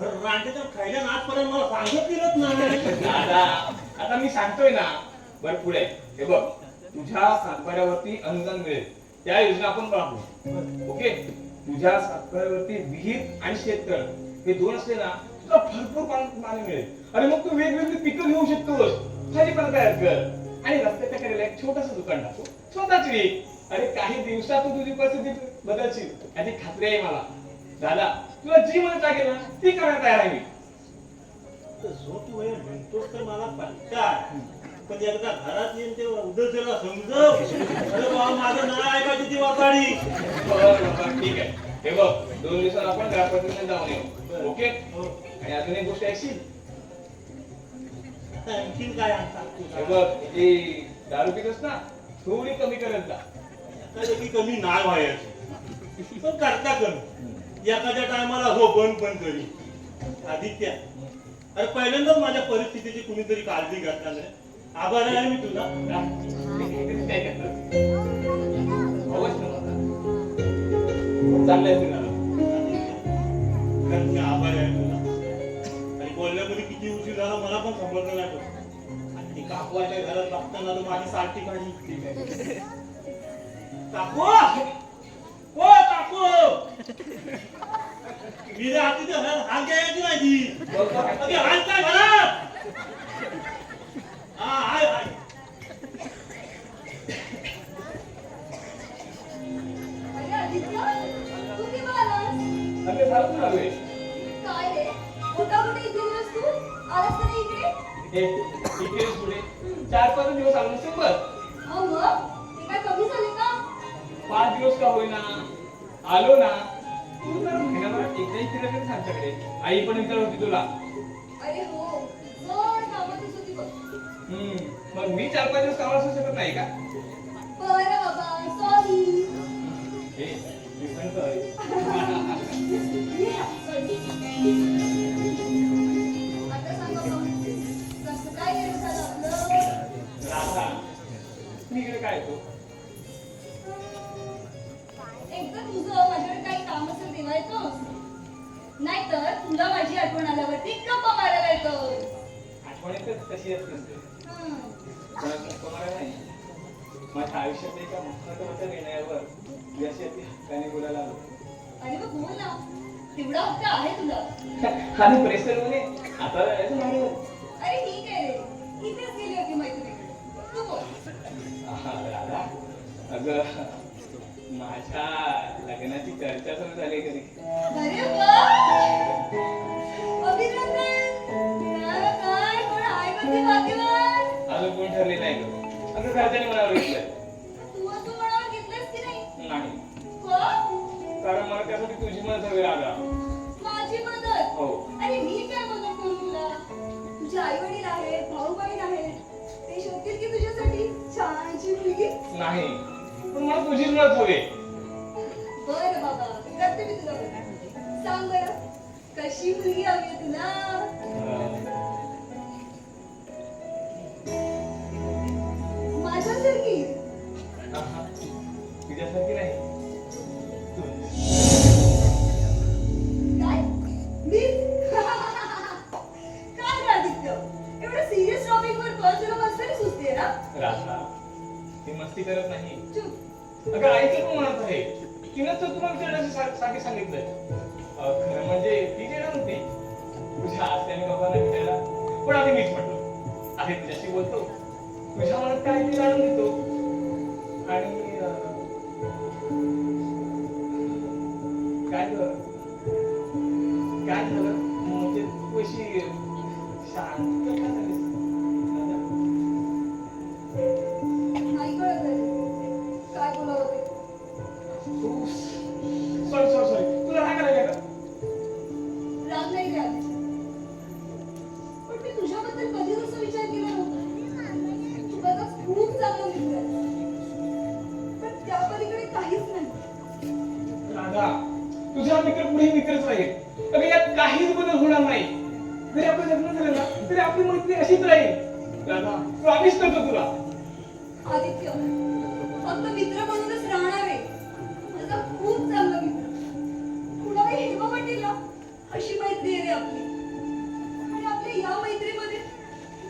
रांडेच्या खायला आजपर्यंत मला सांगत दिलंच नाही. दादा, आता मी सांगतोय ना. बरं पुढे हे बघ, तुझ्या सातबाऱ्यावरती अनुदान मिळेल. त्या योजना आपण राबवू. ओके, तुझ्या सातबाऱ्यावरती विहीर आणि शेततळ हे 2 असले ना, तुला भरपूर पाणी मिळेल. आणि मग तू वेगवेगळी पिकं घेऊ शकतोस. भाजीपाला तयार कर आणि रस्त्याच्या कडेला एक छोटंसं दुकान टाकू, स्वतःच विक. अरे काही दिवसात तू तुझी परिस्थिती बदलशील याची खात्री आहे मला. दादा, तुला जी मदत लागेल ना ती करण्यात तयार आहे मी. जो तू वेळ म्हणतोस तर मला पटतात, पण एकदा घरात येईन तेव्हा उद्या समजव. अरे बाबा, माझं नाही ऐकायची ती वाकाडी. बरं, ठीक आहे. हे बघ, 2 दिवसात आपण ग्रामपंचायतीला जाऊन येऊ. ओके, आणि अजून एक गोष्ट ऐकशील? आणखीन काय हे बघ, ती दारू पितोस ना, थोडी कमी करत जा. की कमी नाही व्हायची, पण करता कमी. एखाद्या टायमाला हो बंद पण करी. आदित्य, अरे पहिल्यांदाच माझ्या परिस्थितीची कुणीतरी काळजी घेतला नाही. आभार आहे मी तुला. काय करतो? हवंच ना मला. चाललंय फिरायला. मी आभार आहे तुला. आणि बोलण्यामध्ये किती उशीर झाला मला पण समजलं नाही. आणि ती काकवाच्या घरात बघताना तर माझी सारखी काढली. काकू, ओ काकू, मी हाती घरात हात घ्यायची नाही ती. अरे हात काय घरात? हा हाय हाय. अरे आदित्य, तू केव्हा आलास? अरे झालं तू आलोय. काय रे, कुठं कुठे गेलास तू? आलास का नाही इकडे? इकडे पुढे 4-5 दिवस आलो नसेल बघ. हो मग, ते काय कमी झाले का? 5 दिवस का होईना आलो ना. तू तर महिनाभरात एकदाही फिरत नाही आमच्याकडे. आई पण विचारत होती तुला. अरे हो, जड कामातच होती बघ. मग मी 4-5 दिवस कामाला असू शकत नाही का? बरं बाबा, सॉरी. हे मी पण sorry. आता सांग बाबा, कसं काय गेलं झालं आपलं? राधा, मी इकडे काय येतो? एकदा तुझं माझ्याकडे काही काम असेल तेव्हा येतोस, नाहीतर तुला माझी आठवण आल्यावरती गप्पा मारायला येतोस. आठवणीतच कशी असते पण गप्पा मारायला नाही. माझ्या आयुष्यात एका महत्त्वाच्या निर्णयावर यश येते त्याने बोलायला आलो. आणि मग बोल ना, तेवढा हक्क आहे तुला. आणि प्रेशर मध्ये आता यायचं नाही. अरे ठीक आहे रे, इथेच गेली होती मैत्रिणीकडे. तू बोल. राधा, अगं माझ्या लग्नाची चर्चा सुरू झाली घरी. अरे वा, अभिनंदन. काय कोण आहे का ते भाग्यवान? अजून कोण ठरलेलं आहे का? अगं घरच्यांनी मला ओळखलंय. तू असं मनावर घेतलंस की नाही? नाही, हो, कारण मला त्यासाठी तुझी मदत हवी राधा. माझी मदत? हो. अरे मी काय मदत करू तुला? तुझे आई वडील आहेत, भाऊ बहीण आहेत, ते शोधतील की तुझ्यासाठी छानशी मुलगी. नाही, पण मला तुझीच मदत हवी. बरं बाबा, करते मी तुला मदत. सांग बरं, कशी मुलगी हवी आहे तुला? सिरियस टॉपिक वर पण तुला मस्करी सुचते ना. राधा ती मस्ती करत नाही. चुप. अगं आईचं पण म्हणत आहे तिनं तर तुला विचारण्यासाठी सांगितलंय. खरं म्हणजे ती देणार होती तुझ्या आस्त्याने बाबांना विचारला, पण आधी मीच म्हटलं आहे तुझ्याशी बोलतो, तुझ्या मनात काय ते जाणून घेतो. आणि काय काय झालं म्हणजे तू अशी शांत का झालीस? नाही कळत आहे. काय बोलावं ते. सॉरी तुला काय करायला का? राग नाही द्या. पण मी तुझ्याबद्दल कधीच असा विचार केला नव्हता. तू माझा खूप चांगला मित्र आहे. पण त्या पलीकडे काहीच नाही. राधा तुझा मित्र पुढे मित्रच राहील. अगं यात काहीच बदल होणार नाही. जरी आपलं लग्न झालं ना तरी आपली मैत्री अशीच राहील. राधा प्रॉमिस करतो तुला. आदित्य फक्त मित्र म्हणूनच राहणार आहे. माझा खूप चांगला मित्र. कुणाला हिरवा वाटेल ना अशी मैत्री आहे रे आपली. आणि आपल्या या मैत्रीमध्ये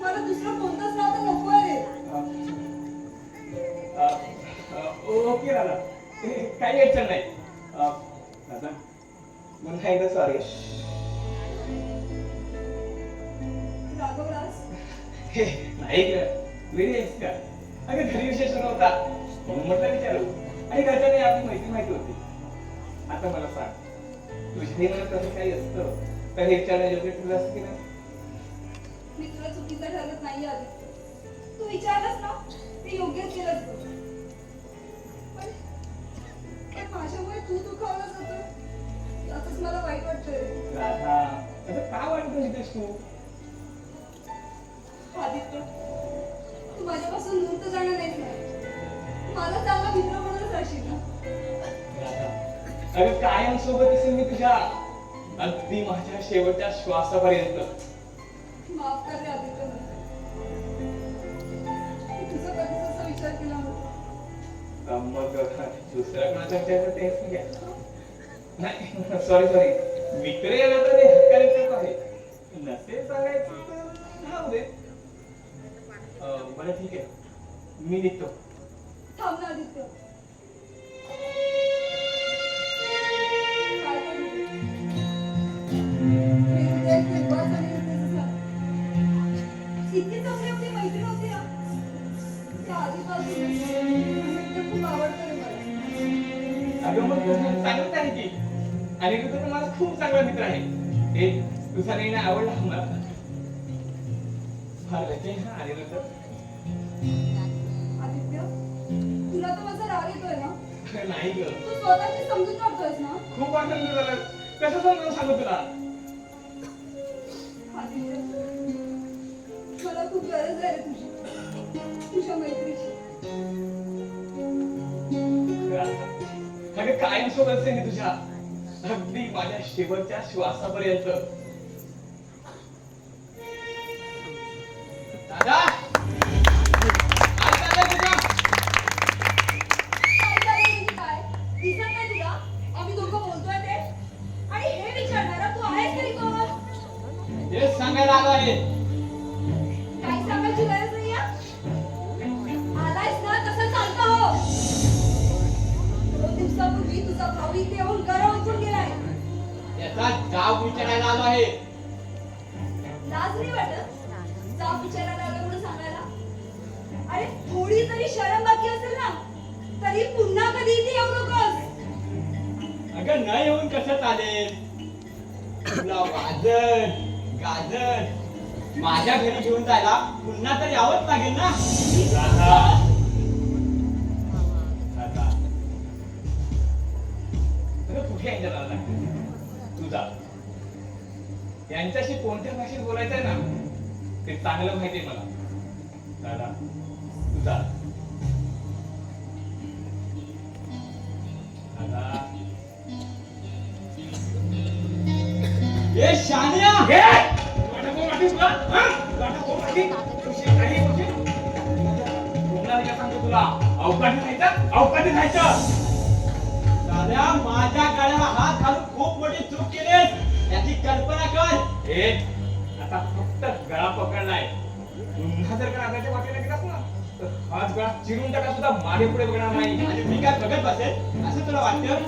मला दुसरा कोणताच नातं नको आहे रे. ओके राधा काही अडचण नाही. राधा मला एकदा सॉरी. राघवराज नाही वेळी आहेस का? अगं घरी विशेष नव्हता म्हणून म्हटलं विचारू. आणि घरच्यांनी आपली माहिती माहिती होती. आता मला सांग तुझ्याही मनात असं काही असतं तर हे विचारण्या योग्य तुला असं की नाही? मित्र चुकीचा ठरत नाही आदित्य. तू विचारलंस ना ते योग्यच केलंस बघ. पण माझ्यामुळे तू दुखावलाच होतं यातच मला वाईट वाटतंय रे. राधा असं का वाटत होतीस तू? आदित्य तू माझ्यापासून दूर तर जाणार नाहीस ना. माझा चांगला मित्र म्हणूनच राहशील ना. राधा अगं कायम सोबत असेल मी तुझ्या अगदी माझ्या शेवटच्या श्वासापर्यंत. माफ कर रे आदित्य मला. मी तुझा कधीच असा विचार केला नव्हता. मग दुसऱ्या कोणाच्या विचारायचं तेच घ्या. नाही सॉरी मित्र याला तर हे हक्काने आहे. नसेल सांगायचं तर राहू दे. बरं ठीक आहे मी निघतो. थांब ना आदित्य. काय करू? हे हृदय निर्वास आणि हृदयाचं साथ. इतकी चांगली आपली मैत्री होती ना. त्या आधीपासून ते खूप आवडतं रे मला. अगं मग चांगलंच आहे की. आणि तू तर मला खूप चांगला मित्र आहे. हे तुझा निर्णय आवडला मला. फार लकी हा आणि नंतर आदित्य तुला तर माझा राग येतोय ना. नाही ग तू स्वतःची समजून काढतोयस ना. खूप आनंद झाला. कसं समजून सांगू तुला? आदित्य मला खूप गरज आहे रे तुझ्या मैत्रीची. अगं कायम सोबत असेल मी तुझ्या अगदी माझ्या शेवटच्या श्वासापर्यंत. दादा काय चाललंय म्हणजे काय? दिसत नाही तुला आम्ही दोघं बोलतोय ते? आणि हे विचारणारा तू आहेस तरी कोण? हेच सांगायला आलो आहे. काही सांगायची गरज नाही. आलायस ना तसं चालतं हो. 2 दिवसापूर्वी तुझा भाऊ इथे येऊन गरम उठून गेलाय. याचा जाब विचारायला आलो आहे. लाज नाही वाटत जाब विचारायला आलं म्हणून सांगायला? अरे थोडी जरी शरम बाकी असेल ना तरी पुन्हा कधी इथे येऊ नकोस. अगं नाही येऊन कसं चालेल? तुला गाजर माझ्या घरी घेऊन जायला पुन्हा तर यावंच लागेल ना. कुठे यांच्या तुझा यांच्याशी कोणत्या भाषेत बोलायचं आहे ना ते चांगलं माहितीये मला. दादा तुझा दादा ए शानिया घे वाटको मातीस का वाटको माती तुझी काही होती कोणाला सांगतो तुला अवकाटी जायचं. दादा माझ्या गाड्याला हात घालून खूप मोठी चूक केलीस याची कल्पना कर. आता फक्त गळा पकडलाय पुन्हा जर का राधाच्या वाटेला गेलास ना तर हाच गळा चिरून टाका सुद्धा मागे पुढे बघणार नाही. आणि मी काय बघत बसेल असं तुला वाटतं?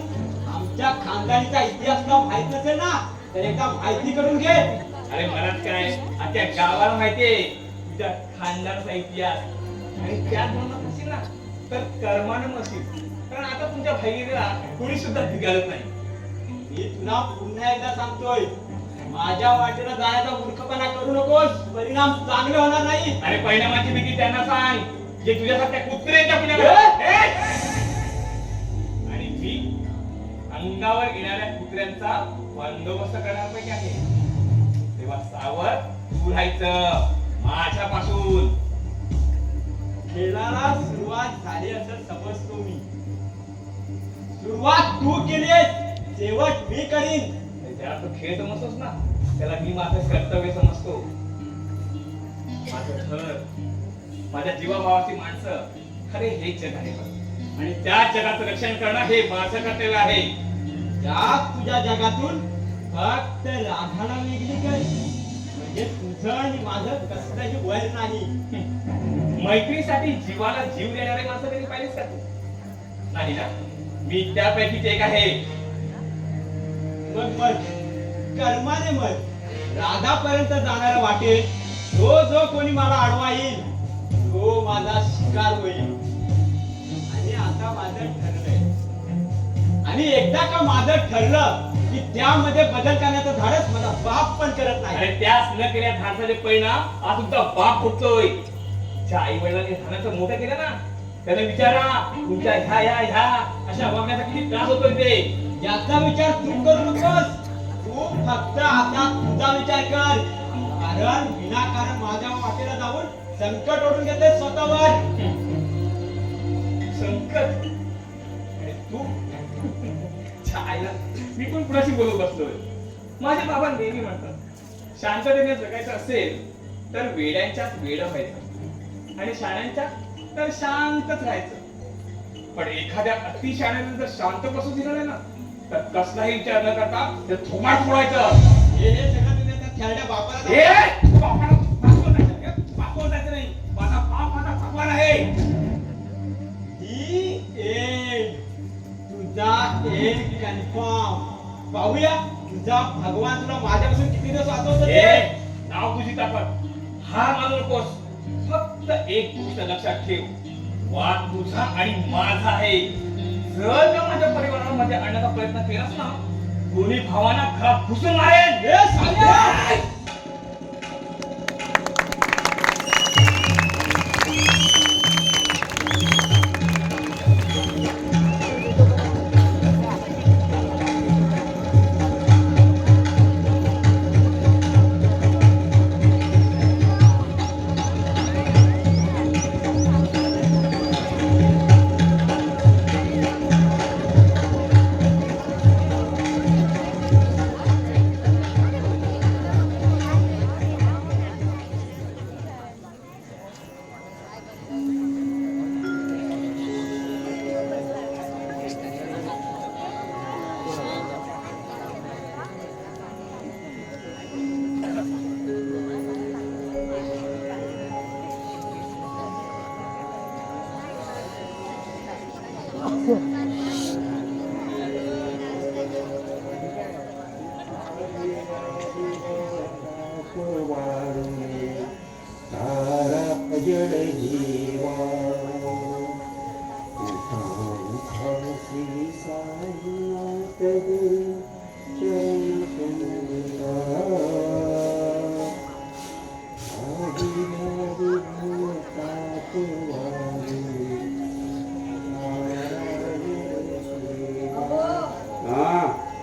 आमच्या खानदानीचा इतिहास तुला माहित नसेल ना तर एकदा माहिती करून घे. अरे मलाच काय आता गावाला माहितीये तुझ्या खानदानाचा इतिहास आणि त्यात म्हणत असेल ना तर कर्मानं नसेल. कारण आता तुमच्या बहिणीला कोणी सुद्धा निघालत नाही. मी तुला पुन्हा एकदा सांगतोय माझ्या वाटेला जायचा मूर्खपणा करू नकोस, परिणाम चांगले होणार नाही. अरे परिणामाची भीती त्यांना सांग जे तुझ्यासारख्या कुत्र्याच्या पुण्याला आणि मी अंगावर येणाऱ्या कुत्र्यांचा बंदोबस्त करण्यापैकी आहे. तेव्हा सावध तू राहायचं माझ्यापासून. खेळाला सुरुवात झाली असं समजतो मी. सुरुवात तू केलीस, शेवट मी करीन. त्याला तो खेळ समजतोस ना त्याला मी माझं कर्तव्य समजतो. माझं घर माझ्या जीवाभावाची माणसं खरे हे जग आहे बघ. आणि त्या जगाचं रक्षण करणं हे माझं कर्तव्य आहे. या तुझ्या जगातून फक्त राधाला वेगळी कर म्हणजे तुझं आणि माझं कसलंही वैर नाही. मैत्रीसाठी जीवाला जीव देणारे माणसं कधी पाहिलेच का तू? नाही ना? मी त्यापैकीच एक आहे. मग कर्माने मग राधापर्यंत जाणारा वाटेल जो कोणी मला अडवा येईल तो माझा शिकार होईल. आणि आता माझं ठरलंय आणि एकदा का माझं ठरलं की त्यामध्ये बदल करण्याचं धाडस मला बाप पण करत नाही. अरे त्यास न केल्या धाडसाचे परिणाम आज तुमचा बाप भोगतोय. ज्या आई वडिलांनी धानाचं मोठं केलं ना त्यांना विचारा तुमच्या ह्या अशा वागण्याचा किती त्रास होतोय ते. याचा विचार तू करू नकोस. तू फक्त आता तुझा विचार कर. कारण विनाकारण माझ्या वाटेला जाऊन संकट ओढून घेते स्वतःवर. संकट आणि तू आईला मी पण कुणाशी बोलत बसलोय. माझे बाबा नेहमी म्हणतात शांततेने जगायचं असेल तर वेड्यांच्याच वेड व्हायचं आणि शाण्यांच्या तर शांतच राहायचं. पण एखाद्या अतिशाण्याने जर शांत बसू दिलं नाही ना तर कसलाही विचार न करता ते थोमाट फोडायचं. हे सगळं तुझ्या त्या खेळड्या बापाला ए, बापाला पापवर जायचं नाही. माझा बाप माझा भगवान आहे. ही एक तुझा एक कन्फर्म. पाहूया तुझा भगवान तुला माझ्यापासून किती दिवस वाचवतो ते. नाव तुझी ताकद हार मानू नकोस. फक्त एक गोष्ट लक्षात ठेव वाद तुझा आणि माझा आहे. जर का माझ्या परिवारामध्ये आणण्याचा प्रयत्न केलास ना दोन्ही भावांना घरात घुसून मारेन. हे सांगा.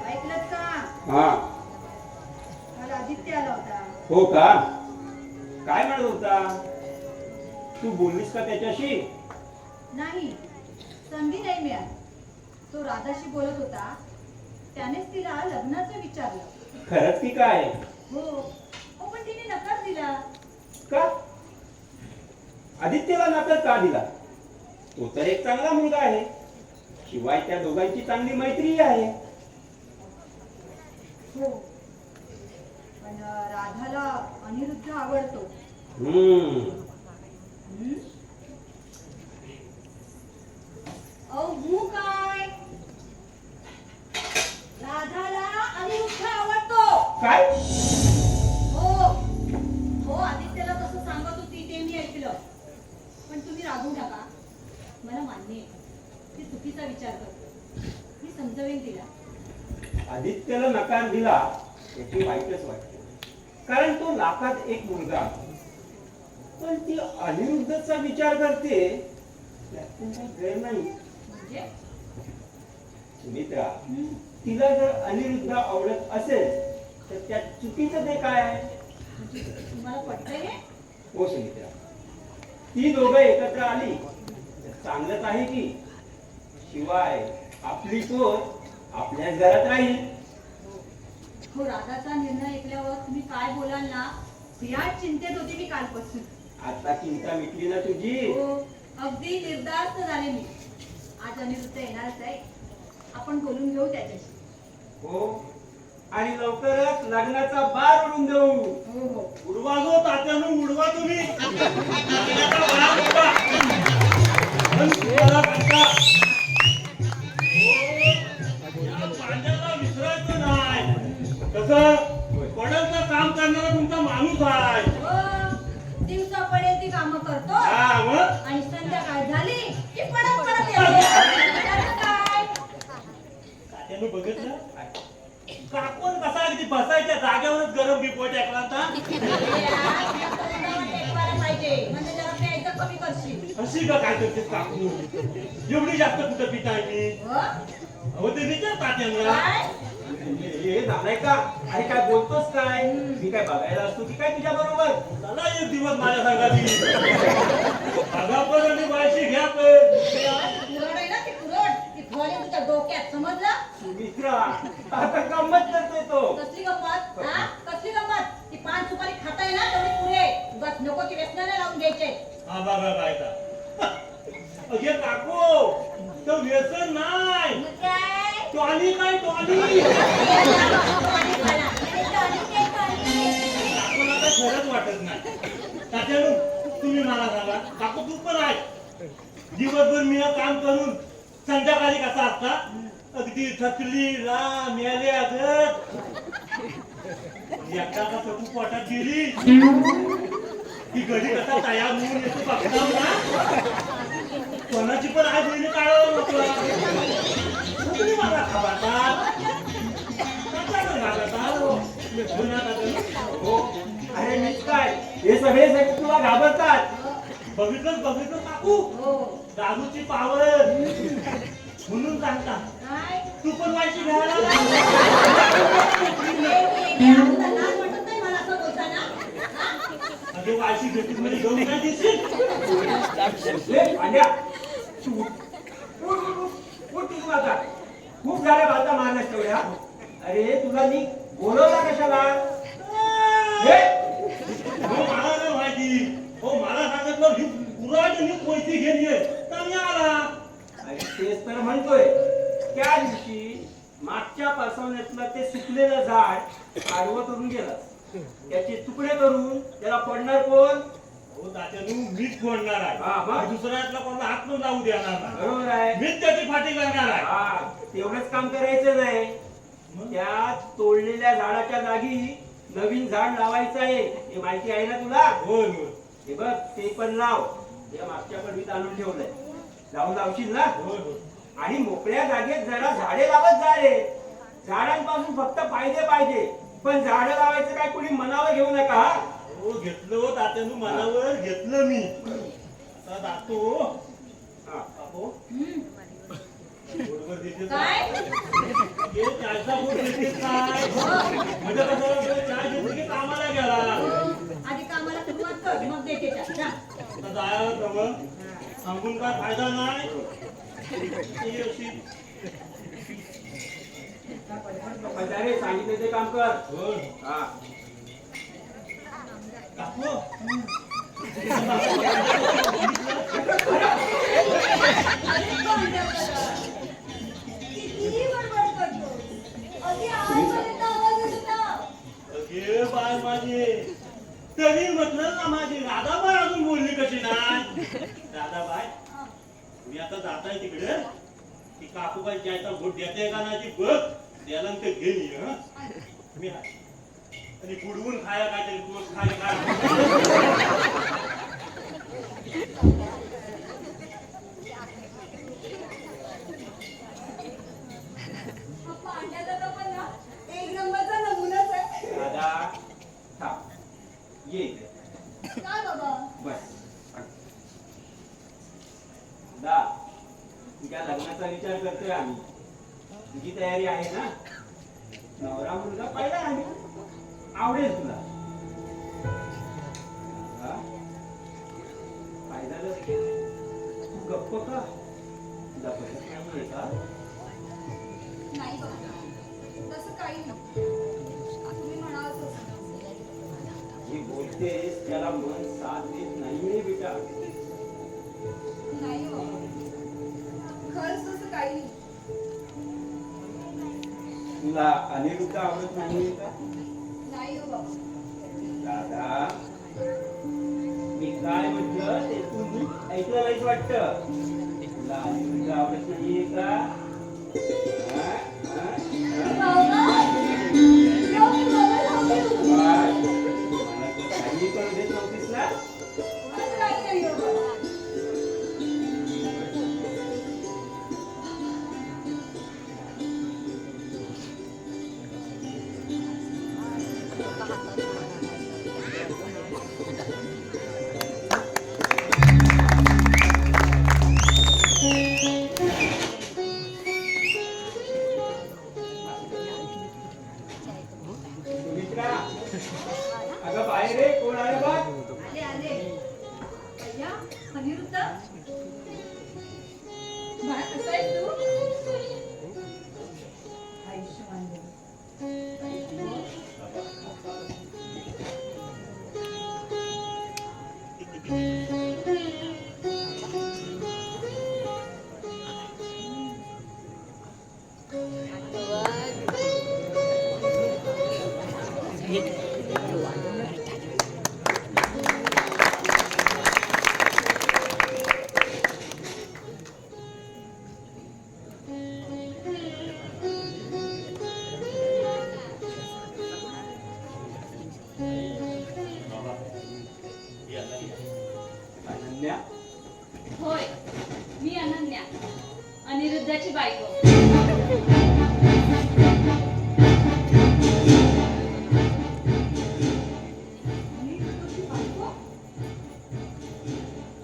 ऐकलत का? हा मला आदित्य आला होता. हो का? काय म्हणत होता? तू बोललीस का त्याच्याशी? नाही, संधी नाही मिळाली. तो राधाशी बोलत होता त्यानेच तिला लग्नाचं विचारलं. खरंच की काय? हो, पण तिने नकार दिला. का? आदित्यला नकार का दिला? तो तर एक चांगला मुलगा आहे. शिवाय त्या दोघांची चांगली मैत्री आहे. हो, पण राधाला अनिरुद्ध आवडतो. अहो काय राधाला अनिरुद्ध आवडतो. काय हो हो आदित्यला तसं सांगत होती ते मी ऐकलं. पण तुम्ही रागवू नका, मला मान्य आहे ती चुकीचा विचार करतो. मी समजवेन तिला. आदित्यला नकार दिला याची वाईटच वाटते, कारण तो लाखात एक मुलगा. पण ती अनिरुद्धचा विचार करते त्यातून काही गैर नाही. म्हणजे सुमित्रा, तिला जर अनिरुद्ध आवडत असेल तर त्यात चुकीचं ते काय आहे? तुम्हाला पटतंय हे? हो सुमित्रा, ती दोघं एकत्र आली तर चांगलंच आहे की. शिवाय आपली पोत आपल्याच घरात राहील. हो राधाचा निर्णय ऐकल्यावर तुम्ही काय बोलाल ना याच चिंतेत होती मी कालपासून. आता चिंता मिटली ना तुझी? हो अगदी निर्धास्त झाले मी. आज अनिरुद्ध येणारच आहे, आपण बोलून घेऊ त्याच्याशी. हो, आणि लवकरच लग्नाचा बार उडून देऊ. हो हो उडवा जो तात्यानं उडवा तुम्ही. लग्नाचा बार उडवा. पण तुम्हाला सांगता, या पांड्याला विसरायचं नाही. कसं पडलचं काम करणारा तुमचा माणूस आहे. हो, दिवसा पडेल ती कामं करतो हा मग आणि संध्याकाळ झाली की पडत पडत येतो. त्याचं काय? तात्यानं बघितलं काकून कसा अगदी बसायच्या जागेवरच गरम बिपोट ऐकला होता. पाहिजे म्हणजे जरा प्यायचं कमी करशील. अशी का काय करते काकू? एवढी जास्त कुठं पिताय मी? हो? अहो ते विचार तात्यानं. काय? हे झालंय का? अरे काय बोलतोस काय? मी काय बघायला असतो की काय तुझ्या बरोबर? चला एक दिवस माझ्या संगाती. बघा पण आणि बायशी घ्या पण. कुरड आहे ना ती कुरड, ती फॉली तुझ्या डोक्यात समजलं? मित्रा, आता गंमत करतोय तो. कसली गंमत? हा? कसली गंमत? ती पान सुपारी खाताय ना तेवढी पुरे. बस नको ती व्यसनाला लावून घ्यायचे. हा बघा काय का. अगे काकू तो व्यसन नाही. मग काय? टॉनी काय टॉनी. काकूला तर खरंच वाटत नाही. तात्यानू तुम्ही मला सांगा, काकू तू पण आहे. दिवसभर मी काम करून संध्याकाळी कसा असता अगदी थकली रा मेले अगत एकदा का तू पोटात गेली ती घडी कसा तयार होऊन येतो बघता ना. कोणाची पण आई बहिणी काढावं नको. तुम्ही मला खावाता हो, अरे मीच काय, हे सगळे तुला घाबरतात. बघितलं काकू हो. दारूची पावर म्हणून सांगता काय? तू पण वायची घ्यायला. तुला लाज वाटत नाही मला असं बोलताना? हा? अगे वायची घेतली मध्ये घेऊन काय दिसशील. ए, पांड्या, तू उठ तू आता. खूप झाल्या बाता मारल्यास तेवढ्या. अरे तुला मी बोलवला कशाला? हे? हो मला नाही माहिती. हो मला सांगितलं ही पुराची पैसे घेऊन ये तर मी आला. अरे तेच तर म्हणतोय. त्या दिवशी मागच्या पासवण्यातलं ते सुकलेलं झाड आडवं करून गेलं. त्याचे तुकडे करून त्याला पडणार कोण? हो तात्यानू मीच फोडणार आहे. हा, मग? आणि दुसऱ्यातला कोणाला हात पण लावू देणार नाही. बरोबर आहे. मीच त्याची फाटी करणार आहे. हा, तेवढंच काम करायचं नाही. मग? त्या तोडलेल्या झाडाच्या जागी नवीन झाड लावायचं आहे. हे माहिती आहे ना तुला? होय होय हे बघ ते पण लाव. या मागच्या कडवीत आणून ठेवलंय. जाऊन लावशील ना? होय होय. आणि मोकळ्या जागेत जरा झाडे लावत जा रे. झाडांपासून फक्त फायदे पाहिजे, पण झाडं लावायचं काय कुणी मनावर घेऊ नका. हा? हो घेतलं हो तात्यानू मनावर घेतलं मी. आता जातो. हा. काकू हम्म. बरोबर देते काय? हे चायचा बोट देते काय? म्हणजे कसं चाय घेतली की कामाला गेला. आधी कामाला सुरुवात कर मग देते चहा. जा. आता जायला मग सांगून काय फायदा नाही. ही अशी अरे सांगितले ते काम कर. होय. हा. काकू किती बडबड करतो. अगदी आवाज आवाज येतो. अगे बाय माझे तरी म्हटलं ना माझी राधाबाई अजून बोलली कशी नाही. राधाबाई मी आता जाताय तिकडे ती काकूबाई जायचा भोट देते का नाही ती बघ, द्यायला ते घेऊन ये हं. मी आहे आणि बुडवून खाया काहीतरी तू खाय काय हा पांड्याचा तर पण ना एक नंबरचा नमुनाच आहे. राधा थांब. ये इथे. काय बाबा? बस दा तुझ्या लग्नाचा विचार करतोय आम्ही. तुझी तयारी आहे ना? नवरा मुलगा पाहिला आम्ही, आवडेल तुला. हा? काय झालं? तू गप्प का? तुला पटत नाहीये का? नाही बाबा, तसं काही नाही. तुम्ही म्हणाल तसं. जी बोलतेस त्याला मन साथ देत नाहीये बेटा. नाही बाबा, खरंच तसं काही नाही. तुला अनिरुद्ध आवडत नाहीये का? नाही हो बाबा. दादा मी काय म्हटलं ते तुम्ही ऐकलं नाहीच वाटतं. तुला अनिरुद्ध आवडत नाहीये का? हा? हा? हा? बाबा, एवढी बाबा लावली होती. काय? मला तू काही करू देत नव्हतीस ना? असं काही नाही हो बाबा. सुमित्रा अगं बाहेर रे, कोण आलं बघ. आले आले अय्या अनिरुद्ध बाळा कसा आहेस तू आयुष्यमान भव. अनन्या होय मी अनन्या अनिरुद्धाची बायको.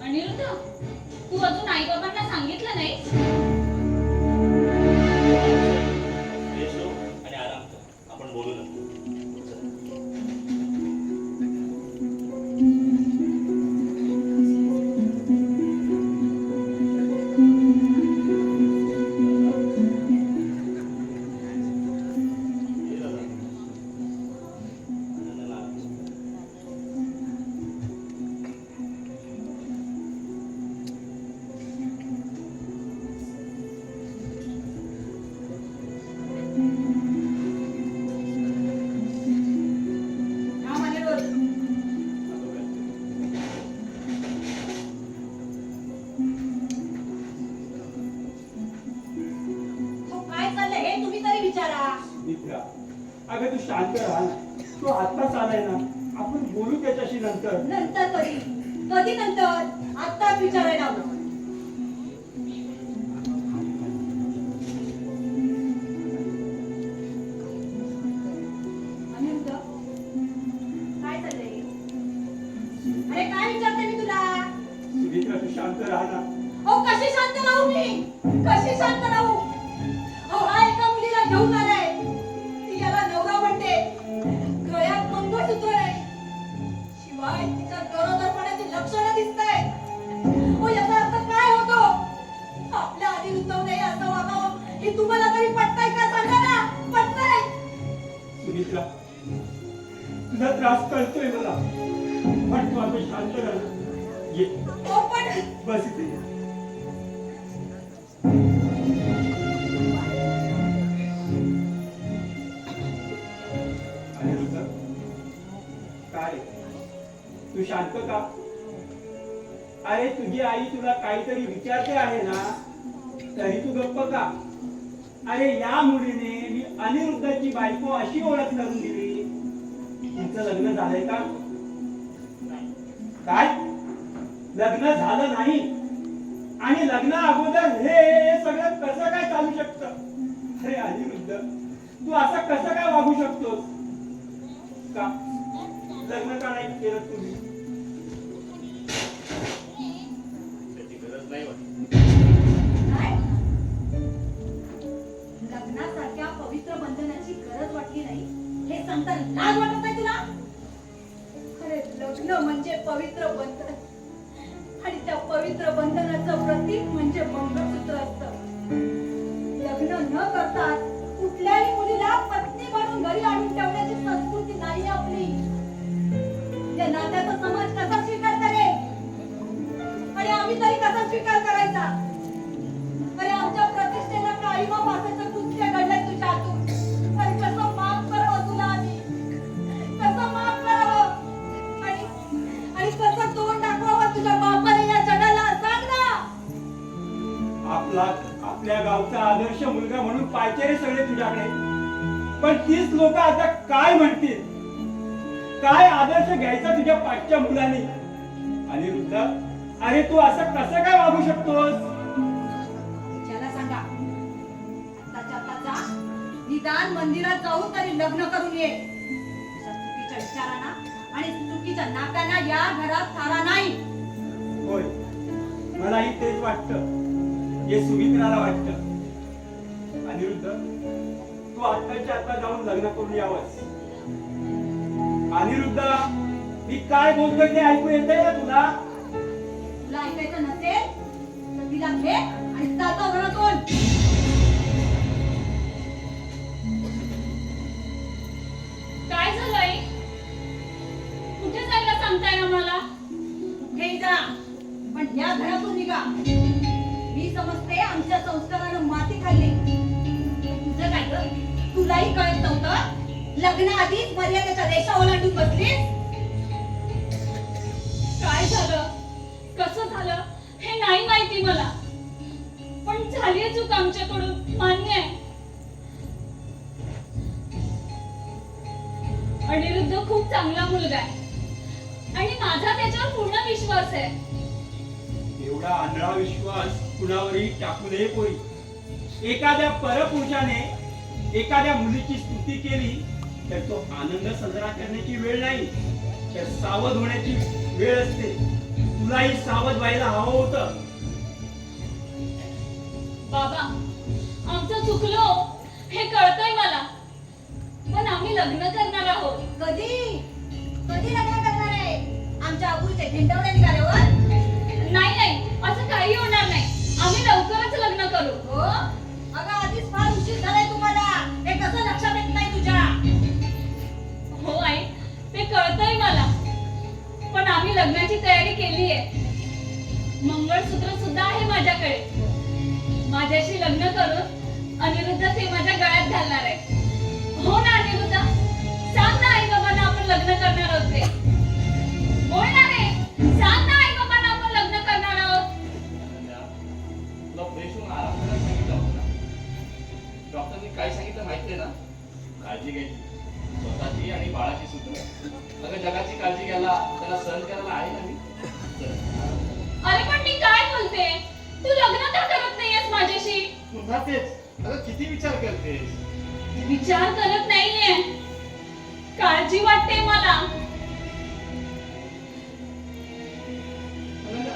अनिरुद्ध तू अजून आई बाबांना सांगितलं नाही? आणि आराम कर, आपण बोलू नंतर. हा अनिरुद्ध हो, काय चाललंय हे तुम्ही तरी विचारा. मित्रा अगं तू शांत राहा ना. तो आत्ताच आलाय ना, आपण बोलू त्याच्याशी नंतर. नंतर कधी? कधी नंतर? आत्ताच विचारायला हवं. अनिरुद्ध काय चाललंय? अरे काय विचारते मी तुला? मित्रा तू शांत राहा ना. अहो कशी शांत राहू मी? कशी शांत राहू? अहो हा एका मुलीला घेऊन आलाय. ती याला नवरा म्हणते. गळ्यात मंगळसूत्र आहे. शिवाय तिच्या गरोदरपणाची लक्षणं दिसतायत. हो याचा अर्थ काय होतो? आपल्या अनिरुद्धने असं वागावं हे तुम्हाला तरी पटतंय का? सांगा ना. पटतंय? सुमित्रा तुझा त्रास कळतोय मला, पण तू आता शांत राहा ना. ये हो पण बस इथे ये. अनिरुद्ध काय अरे तुझी आई तुला काहीतरी विचारते आहे ना, तरी तू गप्प का? अरे या मुलीने मी अनिरुद्धाची बायको अशी ओळख करून दिली. तिचं लग्न झालंय का? काय लग्न झालं नाही? आणि लग्ना अगोदर हे सगळं कसं काय चालू शकतं? अरे अनिरुद्ध, तू असं कसं काय वागू शकतोस? का लग्न का नाही केलं तुम्ही? त्याची गरज नाही वाटत. काय? लग्नासारख्या पवित्र बंधनाची गरज वाटली नाही हे सांगता लाज वाटत नाही तुला? अरे लग्न म्हणजे पवित्र बंधन आणि त्या पवित्र बंधनाचं प्रतीक म्हणजे मंगळसूत्र असतं. लग्न न करता कुठल्याही मुलीला पत्नी म्हणून घरी आणून ठेवण्याची संस्कृती नाही आपली. या नात्याचा समाज कसा स्वीकार करेल आणि आम्ही तरी कसा स्वीकार करायचा? अरे आमच्या प्रतिष्ठेला काळीमा फासाचं कृत्य घडलंय तुझ्या हातून. अरे कसं माफ करावं तुला आम्ही? कसं माफ करावं? आणि कसं तोंड दाखवावं तुझ्या बापाने या जगाला? सांग ना. आपल्या गावचा आदर्श मुलगा म्हणून पाहिजे रे सगळे तुझ्याकडे. पण तीच लोक आता काय म्हणतील? काय आदर्श घ्यायचा तुझ्या पाठच्या मुलांनी? अनिरुद्ध, अरे तू असं कसं काय वागू शकतोस? ज्याला सांगा आताच्या आताचा निदान मंदिरात जाऊन तरी लग्न करून ये. अशा चुकीच्या विचारांना आणि चुकीच्या नात्यांना या घरात थारा नाही. होय, मलाही तेच वाटतं जे सुमित्राला वाटतं. अनिरुद्ध, तू आत्ताच्या आता जाऊन लग्न करून यावंस. अनिरुद्ध, मी काय बोलतोय ते ऐकू येतंय ना तुला? तुला ऐकायचं नसेल तर तिला घे आणि जातो घरातून. काय झालंय? कुठे जायला सांगताय आम्हाला? कुठेही जा पण या घरातून निघा. मी समजते आमच्या संस्कारानं माती खाल्ली. तुझं काय ग? तुलाही कळत नव्हतं? लग्नाआधीच मर्यादेच्या रेषा ओलांडून बसलीस. काय झालं, कसं झालं हे नाही माहिती मला, पण झाली चूक आमच्याकडून, मान्य आहे. अनिरुद्ध खूप चांगला मुलगा आहे आणि माझा त्याच्यावर पूर्ण विश्वास आहे. एवढा आंधळा विश्वास कुणावरही टाकू नये पोरी. एखाद्या परपुरुषाने एखाद्या मुलीची स्तुती केली तर तो आनंद साजरा करण्याची वेळ नाही, तर सावध होण्याची वेळ असते. तुलाही सावध व्हायला हवं होतं. बाबा, आमचं चुकलो हे कळतंय मला, पण आम्ही लग्न करणार आहोत. कधी कधी लग्न करणार आहे? आमच्या आबूचे भिंडवणे निघाल्यावर? नाही, असं काही होणार नाही. आम्ही लवकरच लग्न करू. हो अगं आधीच फार उशीर झालाय तुम्हाला. हे कसं लक्षात येत नाही तुझ्या? हो आई, ते कळतंय मला, पण आम्ही लग्नाची तयारी केली आहे. मंगळसूत्र सुद्धा आहे माझ्याकडे. माझ्याशी लग्न करून अनिरुद्ध ते माझ्या गळ्यात घालणार आहे. हो ना अनिरुद्ध? सांग ना आई बाबांना आपण लग्न करणार आहोत ते. बोल ना रे, सांग ना आई बाबांना आपण लग्न करणार आहोत. तुला फ्रेश होऊन आराम करायला सांगितलं होतं ना? डॉक्टरनी काय सांगितलं माहितीये ना? काळजी घ्यायची, स्वतःची आणि बाळाची सुद्धा. अगं जगाची काळजी घ्यायला, त्याला सहन करायला आहे ना मी. अरे पण मी काय बोलते? तू लग्न का करत नाहीयेस माझ्याशी? पुन्हा तेच. अगं किती विचार करतेस? विचार करत नाहीये, काळजी वाटते मला. अनन्या,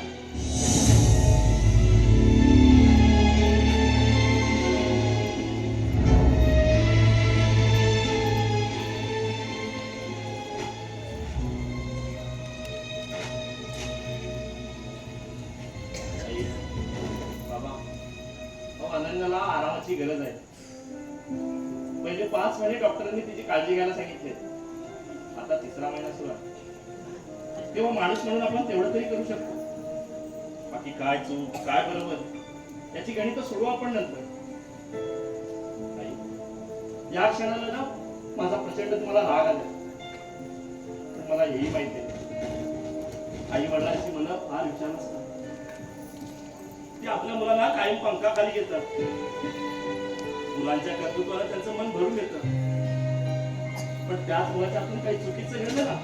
आई, बाबा, अनन्याला आरामाची गरज आहे. पहिले 5 महिने डॉक्टरांनी तिची काळजी घ्यायला सांगितले. आता 3रा महिना सुरू आहे. तेव्हा माणूस म्हणून आपण तेवढं तरी करू शकतो. बाकी काय चूक काय बरोबर याची गणित सोडवू आपण नंतर. आई, या क्षणाला ना माझा प्रचंड तुम्हाला राग आला. पण मला हेही माहिती आहे आई वडिलांची मला फार विचार नसतात. ते आपल्या मुलांना कायम पंखाखाली घेतात. मुलांच्या कर्तृत्वाला त्यांचं मन भरून येतं. पण त्याच मुलाच्या हातून काही चुकीचं घडलं ना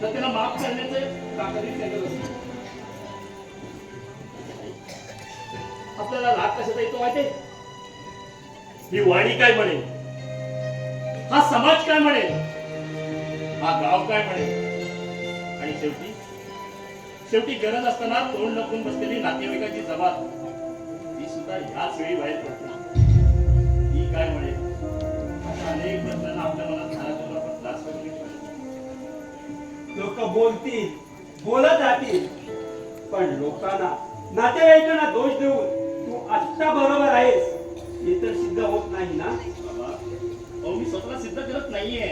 तर त्याला माफ करण्याचे ताकदीच त्यांच्यात असते. आपल्याला राग कशाचा येतो माहितीये? ही वाणी काय म्हणेल, हा समाज काय म्हणेल, हा गाव काय म्हणेल, आणि शेवटी गरज असताना तोंड लपून बसलेली नातेवाईकाची जबाब ती सुद्धा ह्याच वेळी बाहेर पडते. ती काय म्हणेल अशा अनेक प्रश्नांना आपल्या मनात घालायला आपण त्रास करून घेतो. लोक बोलतील, बोलत राहतील, पण लोकांना, नातेवाईकांना दोष देऊन तू आत्ता बरोबर आहेस हे तर सिद्ध होत नाही ना. बाबा, अहो मी स्वतःला सिद्ध करत नाहीये.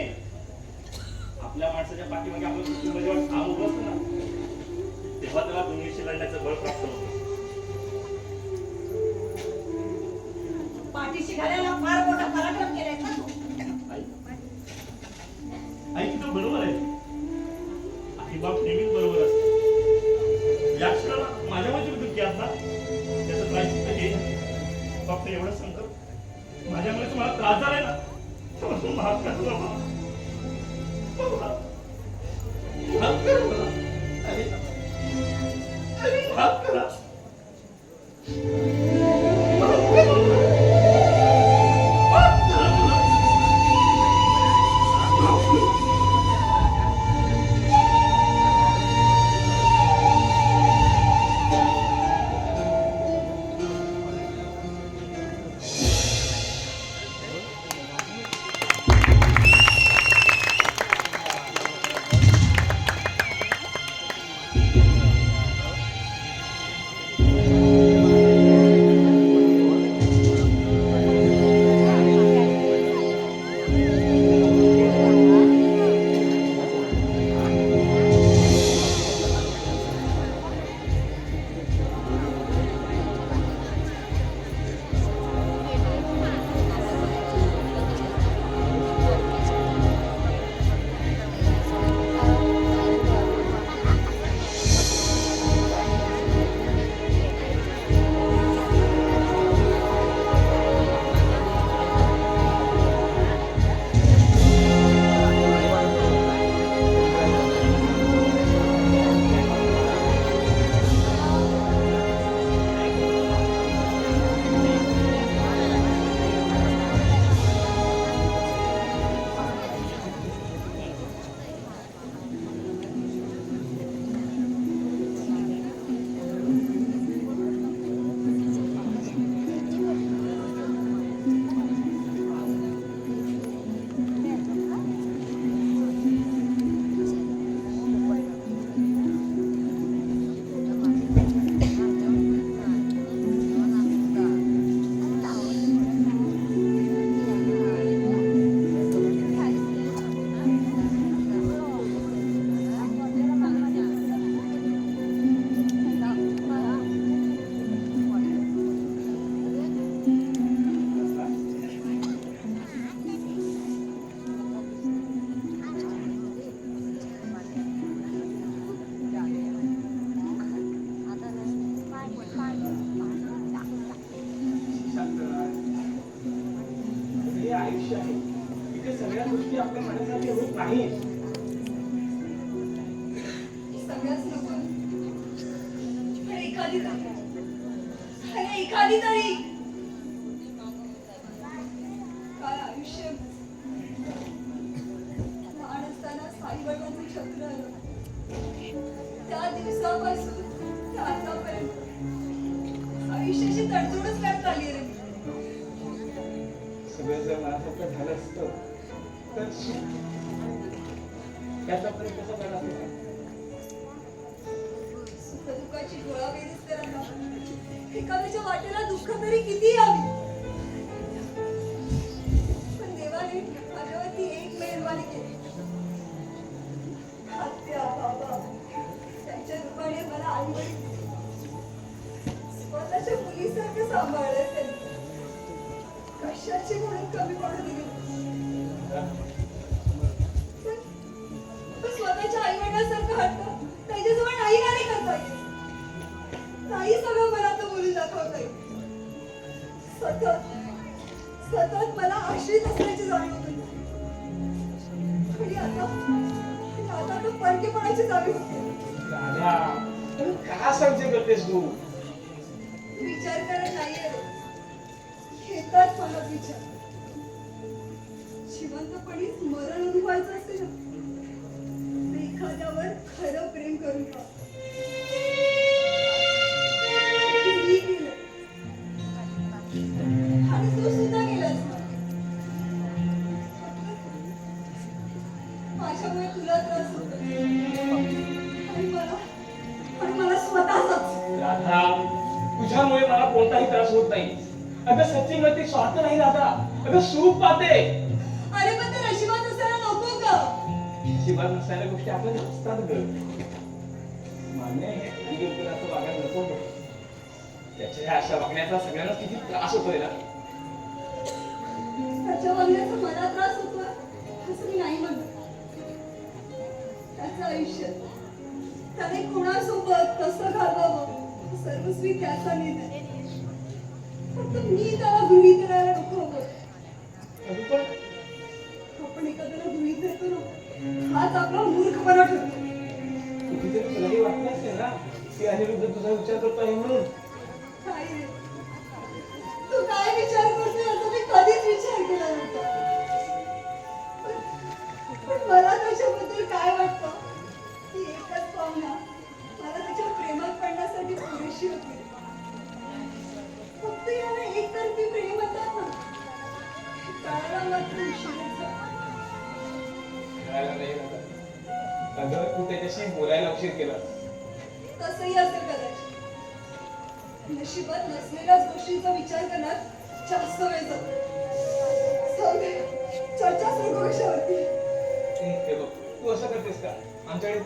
आपल्या माणसाच्या पाठीमागे आपल्या कुटुंब जेव्हा ठाम उभं असतं ना तेव्हा त्याला दुनियेशी लढण्याचं बळ प्राप्त होतं. पाठीशी घालायला फार मोठा पराक्रम केलाय का तू? आई तुझं बरोबर आहे. आई बाप नेहमीच बरोबर असते. या क्षणाला माझ्या माझी दुःखी आहात ना त्याचं प्रायश्चित्त घे. फक्त एवढं संकट माझ्यामुळे तुम्हाला त्रास झालाय ना तेव्हा तू माफ कर बाबा. माफ कर मला. माफ करा. आयुष्य आहे इथे सगळ्या गोष्टी आपल्या मनासाठी होत नाही. सगळ्याच नको पण एखादी तरी अरे एखादी तरी काय आयुष्य लहान असताना साईबाबांचं छत्र आलं त्या दिवसापासून ते आतापर्यंत आयुष्याची तडजोडच करता आली रे. सगळं जर माझ्यासारखं झालं असतं तर त्याच्यापर्यंत कसं झालं असतं. सुखदुःखाची गोळाबेरीज करायला एखाद्याच्या वाटेला दुःख तरी किती यावी पण देवाने माझ्यावरती एक मेहरबानी केली. आत्या बाबा त्यांच्या रूपाने मला आई वडील स्वतःच्या मुलीसारखं सांभाळलं त्यांनी. कशाची म्हणून कमी पडू दिली पण स्वतःच्या आई वडिलांसारखं हट्ट त्याच्याजवळ नाही करता येत. नाही सगळं मला तर बोलू सतत सतत मला आश्रित असल्याची जाणीव होती. आणि आता तो परकेपणाची जाणीव होते. राधा, अरे का संशय करतेस तू? विचार करत नाहीये रे. घेतात मला विचार. जिवंतपणीच मरण अनुभवायचं असते ना, तर एखाद्यावर खरं प्रेम करून पहा. मी केलं. आणि तू सुद्धा केलास ना. माझ्यामुळे तुला त्रास होतो. आणि मला स्वतःचाच. राधा, तुझ्यामुळे मला कोणताही त्रास होत नाही. अगं सच्ची गती स्वार्थ नाही राधा, अगं सुख पाहते. अरे पण ते नशिबात असायला नको का? नशिबात नसणाऱ्या गोष्टी आपल्याला असतात ग. मान्य आहे हे योग्य असं वागायला नको होतं. त्याच्या अशा वागण्याचा सगळ्यांना किती त्रास होतोय ना. त्याच्या वागण्याचा मला त्रास होतोय असं मी नाही म्हणत. त्याचं आयुष्य त्याने कोणासोबत कसं घालवावं सर्वस्वी त्याचा निर्णय. फक्त मी त्याला गृहीत राहायला नको हवं. पण आपण एखाद्याला गृहीत धरतो ना, हाच आपला मूर्खपणा ठरतो. कुठेतरी तुलाही वाटलं असेल ना की अनिरुद्ध तुझा विचार करतो आहे म्हणून. काय रे, तू काय विचार करतोय याचा मी कधीच विचार केला नव्हता. पण मला त्याच्याबद्दल काय वाटतं की एकच पाहुणा मला त्याच्या प्रेमात पडण्यासाठी पुरेशी होती. फक्त याला एकतर्फी प्रेम म्हणतात ना, कळायला मात्र उशीरच झाला. कळायला नाही राधा. अगं तू त्याच्याशी बोलायला उशीर केला. तसंही असेल कदाचित. नशिबात नसलेल्याच गोष्टींचा विचार करण्यात जास्त वेळ जातो. जाऊ दे, चर्चा सुरू कशावरती. हे बघ, तू असं करतेस का? आमच्याकडे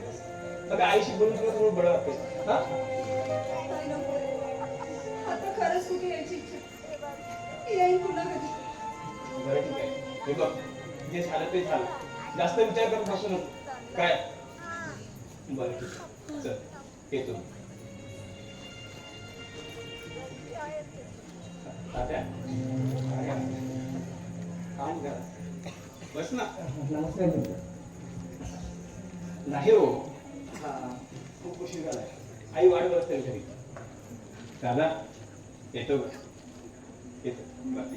अगं आईशी बोलून तुला थोडं बरं वाटते. हा? नाही नको रे. आता खरंच कुठे यायची इच्छा. येईन पुन्हा कधी. बरं ठीक आहे. हे बघ, जे झालं ते झालं. जास्त विचार करत बसू नको. काय? बरं ठीक आहे. चल येतो. तात्या? काम करा. बस ना. नाही हो. खूप उशीर झालाय. आई वाट बघत असेल घरी. दादा येतो का? येतो. बाकी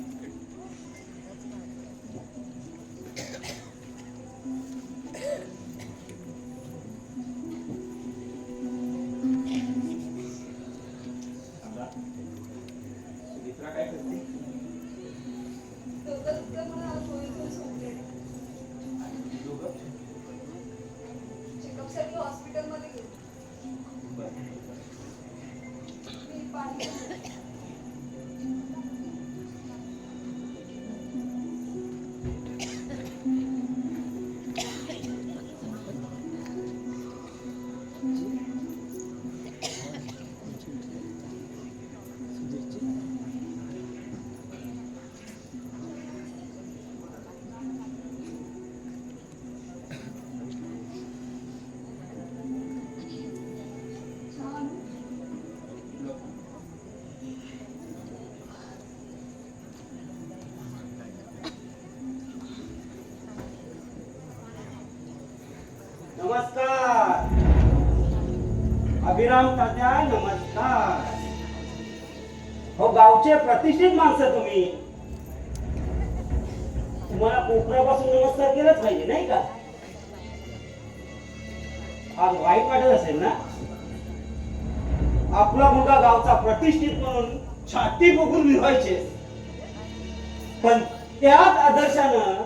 सुमित्रा काय करते? डोकं दुखतं म्हणून आज गोळी झोपले. दोघं? चेकअपसाठी हॉस्पिटलमध्ये गेले. बरं. मी पाणी घेते. छान. नमस्कार अभिराम तात्या, नमस्कार. हो गावचे प्रतिष्ठित माणसं तुम्ही. तुम्हाला कोपऱ्यापासून नमस्कार केलाच पाहिजे नाही का? आज वाईट वाटत असेल ना? आपला मुलगा गावचा प्रतिष्ठित म्हणून छाती बघून मिळवायचे, पण त्याच आदर्शानं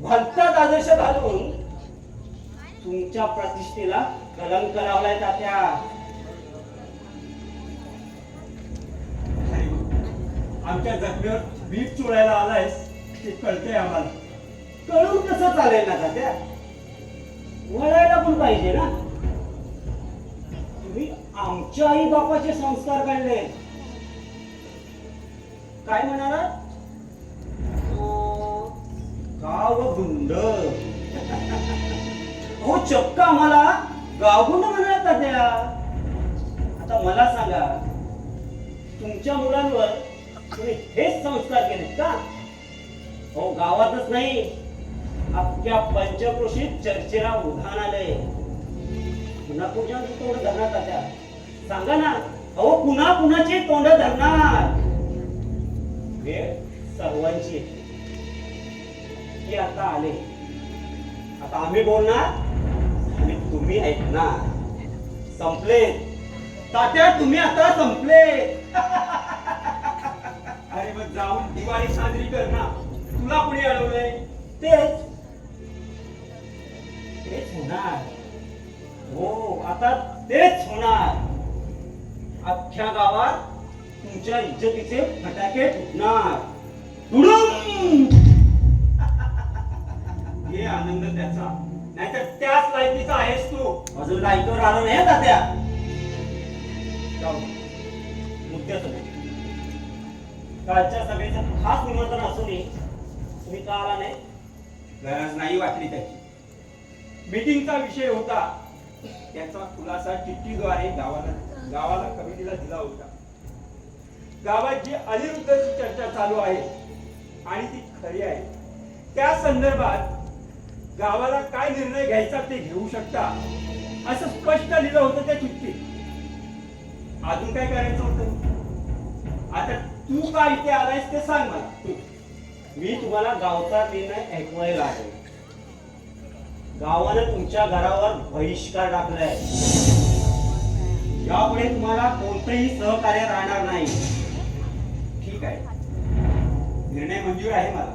भलताच आदर्श घालून तुमच्या प्रतिष्ठेला कलंक लावलाय तात्या. आमच्या जखमेवर वीज चोळायला आलायस ते कळतंय आम्हाला. कळून कसं चालेल ना तात्या? वळायला पण पाहिजे ना. तुम्ही आमच्या आई बापाचे संस्कार काढले. काय म्हणालात? गाव गुंड. हो चक्क आम्हाला गावगुंड म्हणाला तात्या. आता मला सांगा, तुमच्या मुलांवर तुम्ही हेच संस्कार केलेत का? हो, गावातच नाही, अख्ख्या पंचक्रोशीत चर्चेला उधाण आलंय. पुन्हा कुणाची तोंड धरणार तात्या? सांगा ना. अहो, पुन्हा कुणाची तोंड धरणार? वेळ सर्वांची येते. की आता आले, आता आम्ही बोलणार आणि तुम्ही ऐकणार. संपले तात्या, तुम्ही आता संपले. अरे मग जाऊन दिवाळी साजरी कर ना. तुला कुणी अडवलंय? तेच तेच होणार. हो, आता तेच होणार. अख्ख्या गावात तुमच्या इज्जतीचे फटाके फुटणार. तुडुम! हे आनंद त्याचा, नाहीतर त्याच लायकीचा आहेस तू. अजून लायकीवर आलो नाही तात्या. जाऊ, मुद्द्याचं नाही. कालच्या सभेचं खास निमंत्रण असूनही तुम्ही का आला नाही? गरज नाही वाटली त्याची. मीटिंगचा विषय होता, त्याचा खुलासा चिठ्ठीद्वारे गावाला कमिटीला दिला होता. गावात जी अनिरुद्धची चर्चा चालू आहे आणि ती खरी आहे, त्या संदर्भात गावाला काय निर्णय घ्यायचा ते घेऊ शकता असं स्पष्ट लिहिलं होतं त्या चिठ्ठीत. अजून काय करायचं होतं? आता तू का इथे आलायस ते सांग मला. मी तुम्हाला गावचा निर्णय ऐकवायला आलो. गावानं तुमच्या घरावर बहिष्कार टाकलाय. यापुढे तुम्हाला कोणतंही सहकार्य राहणार नाही. ठीक आहे, निर्णय मंजूर आहे मला,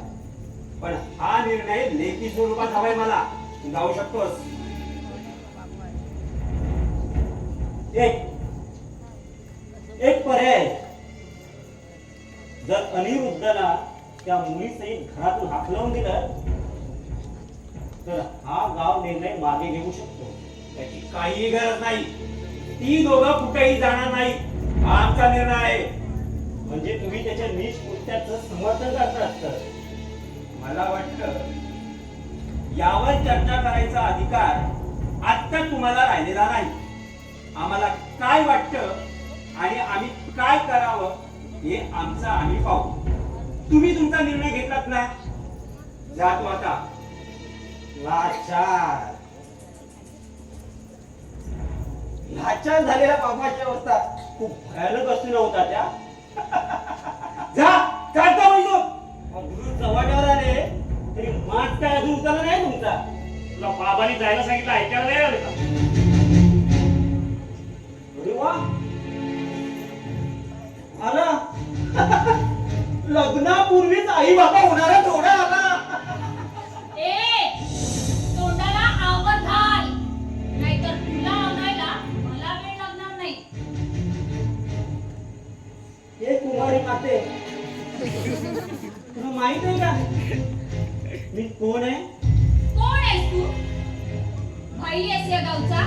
पण हा निर्णय लेखी स्वरूपात हवाय मला. तू जाऊ शकतोस. एक पर्याय, जर अनिरुद्धला त्या मुलीसहित घरातून हाकलवून दिलं तर हा गाव निर्णय मागे घेऊ शकतो. त्याची काही गरज नाही. ती दोघं कुठेही जाणार नाही. हा आमचा निर्णय आहे. म्हणजे तुम्ही त्याच्या नीच कृत्याचं समर्थन करतात तर? मला वाटतं यावर चर्चा करायचा अधिकार आता तुम्हाला राहिलेला नाही. आम्हाला काय वाटतं आणि आम्ही काय करावं हे आमचं आम्ही पाहू. तुम्ही तुमचा निर्णय घेतलात ना, जातो आता. लाचार लाचार झालेल्या बाबाची अवस्था खूप भयानक असू नव्हता त्या. जा, चालता म्हणतो. गुरु चव्हाट्यावर आले तरी मात काय अजून उतरला नाही तुमचा. तुला बाबांनी जायला सांगितलं, ऐकायला नाही आलं का? अरे वा, आला. लग्नापूर्वीच आई बाबा होणारा थोडा आला. ए, तोंडाला आवड घाल, नाहीतर तुला आणायला मला वेळ लागणार नाही. हे कुमारी माते, तुला माहित आहे का मी कोण आहे? कोण आहेस तू? भाई आहेस या गावचा?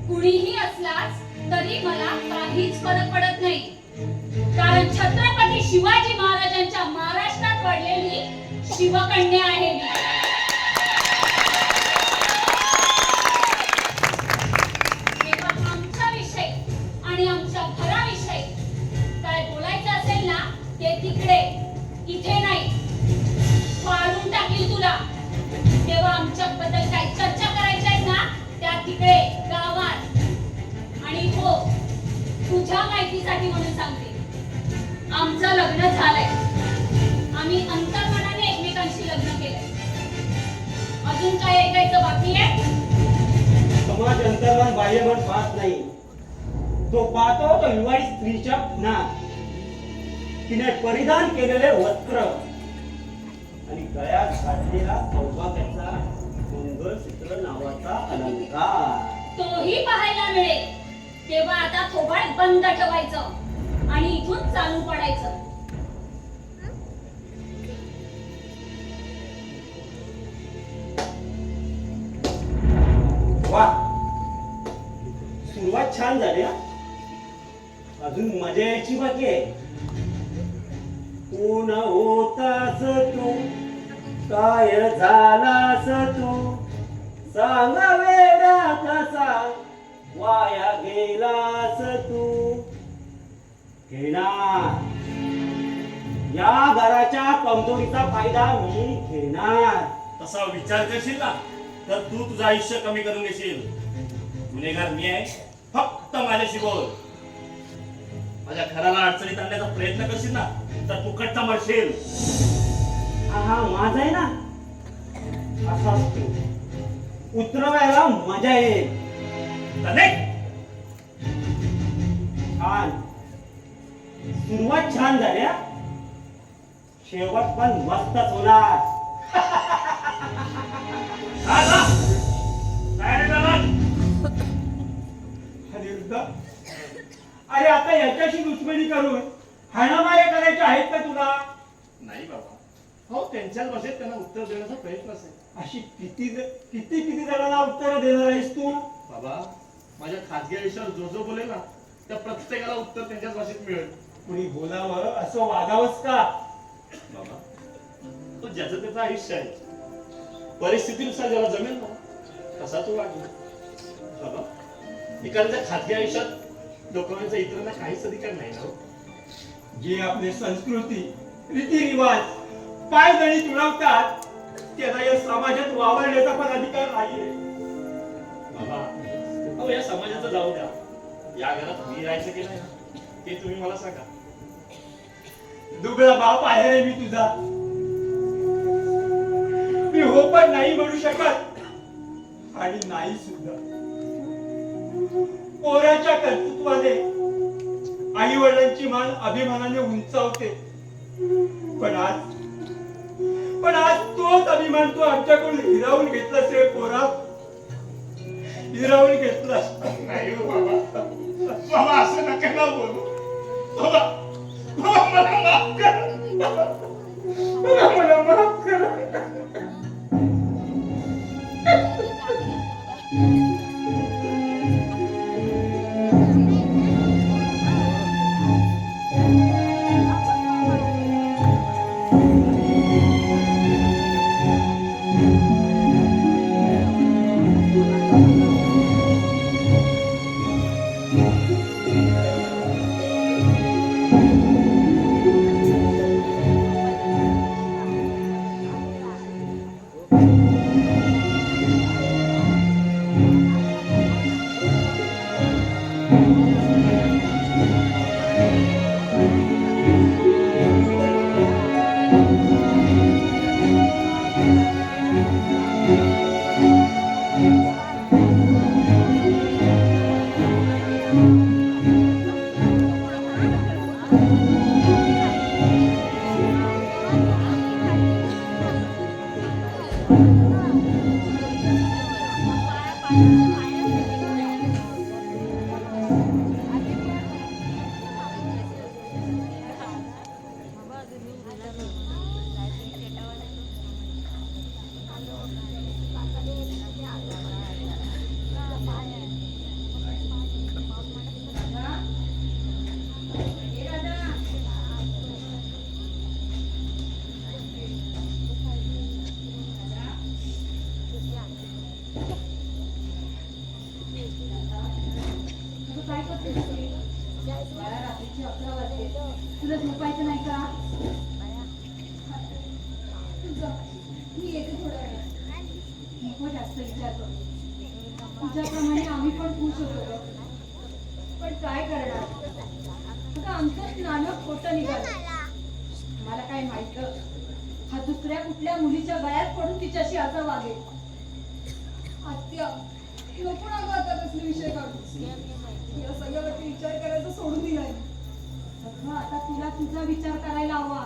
कुणीही असलास तरी मला काहीच फरक पडत नाही, कारण छत्रपती शिवाजी महाराजांच्या महाराष्ट्रात पडलेली शिवकन्या आहे मी. तेव्हा आमच्या विषयी आणि आमच्या घराविषयी काय बोलायचं असेल ना, ते तिकडे, इथे नाही. फाडून टाकील तुला. तेव्हा आमच्याबद्दल काही चर्चा करायची आहे ना, त्या तिकडे गावात. आणि हो, तुझ्या माहितीसाठी म्हणून सांगते, आमचं लग्न झालंय. आम्ही अंतर्मनाने एकमेकांशी लग्न केलंय. अजून काय ऐकायचं बाकी आहे? समाज अंतर्मन बाह्यमन पाहत नाही. तो पाहतो तो विवाहित स्त्रीच्या खुणा, तिने परिधान केलेले वस्त्र आणि गळ्यात घातलेला सौभाग्याचा मंगळसूत्र नावाचा अलंकार. तोही पाहायला मिळेल. तेव्हा आता थोबाड बंद ठेवायचं आणि इथून चालू पडायचं. वा, सुरुवात छान झाली हा. अजून मजा यायची बाकी आहे. कोण होतास तू, काय झालास तू, सांग वेडा कसा वाया गेलास तू. घेणार या घराच्या कमजोरीचा फायदा मी घेणार. तसा विचार करशील ना तर तू तुझं आयुष्य कमी करून घेशील. गुन्हेगार मी आहे, फक्त माझ्याशी बोल. माझ्या घराला अडचणीत आणण्याचा प्रयत्न करशील ना तर फुकटचा मरशील. हा माझा आहे ना, असाच तू. उतरवायला मजा येईल. छान, सुरुवात छान झाल्या, शेवट पण मस्तच होणार. अनिरुद्ध, अरे आता याच्याशी दुश्मनी करून हाणामाऱ्या करायच्या आहेत का तुला? नाही बाबा, हो त्यांच्याच भाषेत त्यांना उत्तर देण्याचा प्रयत्न असेल. अशी किती जणांना उत्तर देणार आहेस तू? बाबा, माझ्या खाजगी आयुष्यावर जो जो बोलेल ना त्या प्रत्येकाला उत्तर त्यांच्याच भाषेत मिळेल. कुणी बोलावं असं वागावंच का? बाबा, तो ज्याचं त्याचं आयुष्य आहे, परिस्थितीनुसार ज्याला जमेल ना तसा तो वागेल. बाबा, एखाद्या खाजगी आयुष्यात डोकवण्याचा इतरांना काहीच अधिकार नाही ना. जे आपले संस्कृती, रीतिरिवाज पायदळी तुडवतात त्यांना या समाजात वावरण्याचा पण अधिकार नाहीये. बाबा, अहो या समाजाचं जाऊ द्या, या घरात मी राहायचं की नाही ते तुम्ही मला सांगा. दुबळा बाप आहे रे मी तुझा. मी हो पण नाही म्हणू शकत आणि नाही सुद्धा. पोराच्या कर्तृत्वाने आई वडिलांची मान अभिमानाने उंचावते. पण आज तोच अभिमान तू आमच्याकडून हिरावून घेतलास रे पोरा. हिरावून घेतलास. नाही हो बाबा, बाबा असं नका ना बोलू. बाबा, बाबा मला माफ करा. बाबा मला माफ करा. तुला झोपायचं नाही का? मी येते थोड्या वेळात. नको जास्त विचार करू. तुझ्याप्रमाणे आम्ही पण खुश होतो, पण काय करणार? आता आमचं नाणं खोटं निघालं. मला काय माहित हा दुसऱ्या कुठल्या मुलीच्या गळ्यात पडून तिच्याशी असं वागेल. आत्या नको ना गं आता कसले विषय काढू. या सगळ्यावरती विचार करायचा सोडून दिलाय. आता तुला तुझा विचार करायला हवा.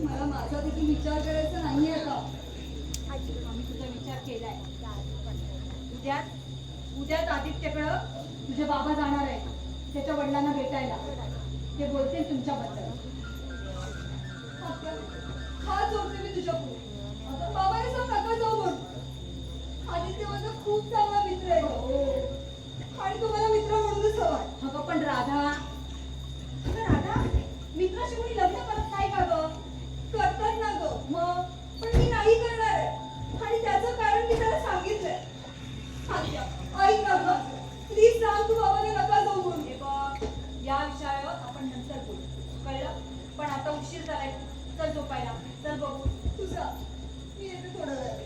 मला माझा देखील विचार करायचा नाहीये का? आम्ही तुझा विचार केलाय. उद्याच आदित्यकडं तुझे बाबा जाणार आहे त्याच्या वडिलांना भेटायला. ते बोलतील तुमच्याबद्दल. हा जोडते मी तुझ्या पुढे. आता बाबाने सांग नका जाऊ म्हणून. आदित्य माझा खूप चांगला मित्र आहे आणि तुम्हाला मित्र म्हणूनच हवाय. अगं पण राधा मित्राशी कोणी लग्न करत नाही का गं? करतात ना गं. मग पण मी नाही करणार आहे आणि त्याचं कारण मी त्याला सांगितलंय. ऐक ना गं, प्लीज सांग तू बाबाने नका जाऊ म्हणून. या विषयावर आपण नंतर बोलू, कळलं? पण आता उशीर झालाय. बघू तू जा मी येते थोडा वेळ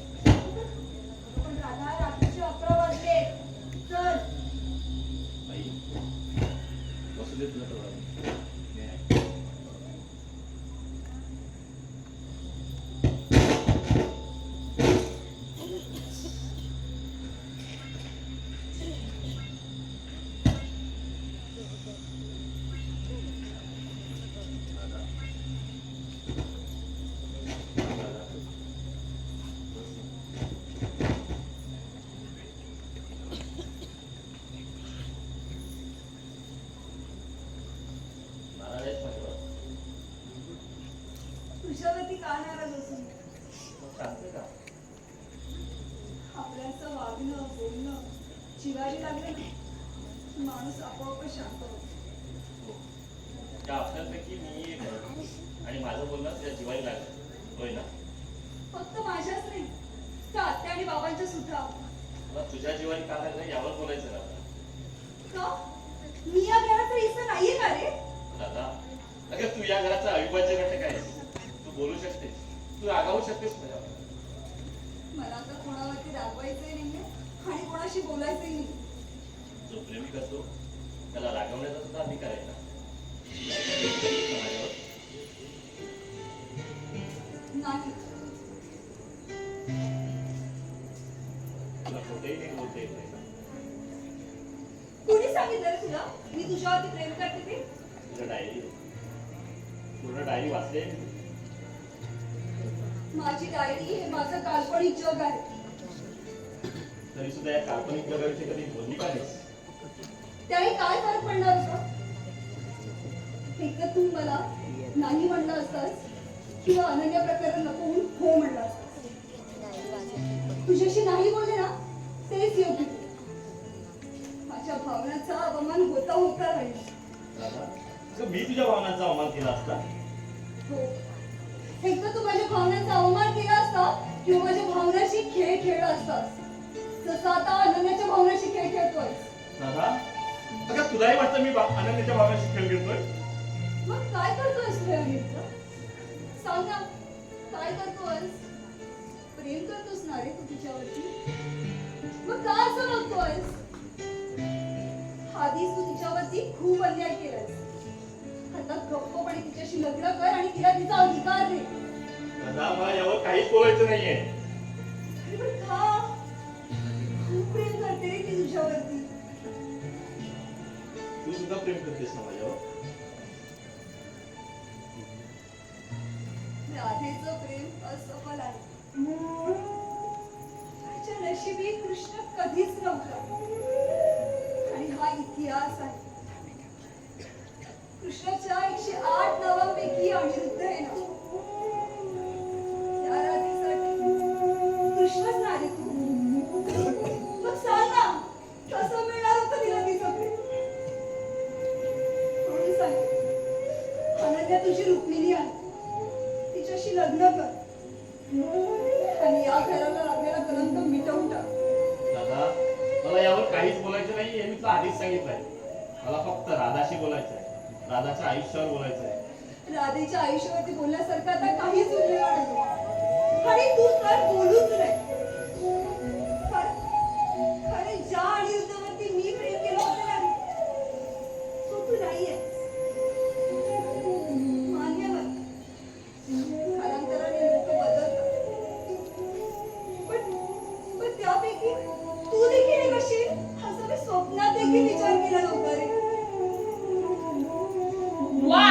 पण राधा रात्रीचे 11 वाजले चल आई बसू दे तुला थोडा वेळ. नाराज आहेस माझ्यावर? तुझ्यावरती का नाराज असून मग सांगते का? आपल्याचं वागणं बोलणं जिवारी लागलं ना की माणूस आपोआप शांत होतो त्या आपल्यापैकी मी एक आहे आणि माझं बोलणं त्या जिवारी लागलं होय ना? फक्त माझ्याच नाही तर आत्या आणि बाबांच्या सुद्धा मला तुझ्या जिवारी का लागलं यावर बोलायचं ना. का मी या घराचा हिस्सा नाहीये का रे दादा अगं तू या घराचा अविभाज्य घटक आहेस. तू बोलू शकतेस, तू रागावू शकतेस माझ्यावर. मला तर कोणावरती रागवायचंही नाहीये आणि कोणाशी बोलायचंही नाही जो प्रेमी करतो त्याला रागवण्याचा सुद्धा अधिकार आहे ना. माझ्यावर नाही तुला कुठेही नीट बोलता येत नाही. कोणी सांगितलं रे तुला मी तुझ्यावरती प्रेम करते ते तुझं डायरी पूर्ण डायरी वाचले. माझी डायरी हे माझं काल्पनिक जग आहे तरी सुद्धा या काल्पनिक जगाविषयी कधी बोलली का नाहीस? त्याने काय फरक पडणार होता एक तर तू मला नाही म्हणलं असतास किंवा अनन्य प्रकरण नको म्हणून हो म्हणलं असतास तुझ्याशी नाही बोलले ना तेच योग्य माझ्या भावनांचा अवमान होता होता राहील दादा अगं मी तुझ्या भावनांचा अवमान केला असता. हो एक तर तू माझ्या भावनांचा अवमान केला असता किंवा माझ्या भावनाशी खेळ खेळला असतास जसं आता अनन्याच्या भावनाशी खेळ खेळतोय दादा अगं तुलाही वाटतं मी अनन्याच्या भावनाशी खेळ खेळतोय? मग काय करतोयस खेळ घेतलं सांग ना काय करतोयस प्रेम करतोस ना रे तू तिच्यावरती मग का असं बघतोयस आधीच तू तिच्यावरती खूप अन्याय केलास आता गप्पपणे तिच्याशी लग्न कर आणि तिला तिचा अधिकार दे दादा मला यावर काहीच बोलायचं नाहीये. अरे पण का खूप प्रेम करते रे ती तुझ्यावरती तू सुद्धा प्रेम करतेस ना माझ्यावर? राधेचं प्रेम असफल आहे त्याच्या नशिबी कृष्ण कधीच नव्हता आणि हा इतिहास आहे कृष्णाच्या 108 नावांपैकी अनिरुद्ध आहे ना त्या राधेसाठी कृष्णच नाही तू मग सांग ना कसं मिळणार होतं तिला तिचं प्रेम म्हणून सांग अनन्या तुझी रुक्मिणी आहे तिच्याशी लग्न कर आणि या घराला लागलेला कलंक मिटवून टाक दादा मला यावर काहीच बोलायचं नाही हे मी तुला आधीच सांगितलंय. मला फक्त राधाशी बोलायचं आहे. राधाच्या आयुष्यावर बोलायचं आहे. राधेच्या आयुष्यावरती बोलण्यासारखं आता काहीच उरलेलं नाही आणि तू तर बोलूच नाही खरे ज्या अनिरुद्धवरती मी प्रेम केलं होतं ना तो तू नाहीये मान्यवर कालांतराने लोक बदलतात पण त्यापैकी तू देखील एक अशी असं मी स्वप्नात देखील विचार केला नव्हता रे वा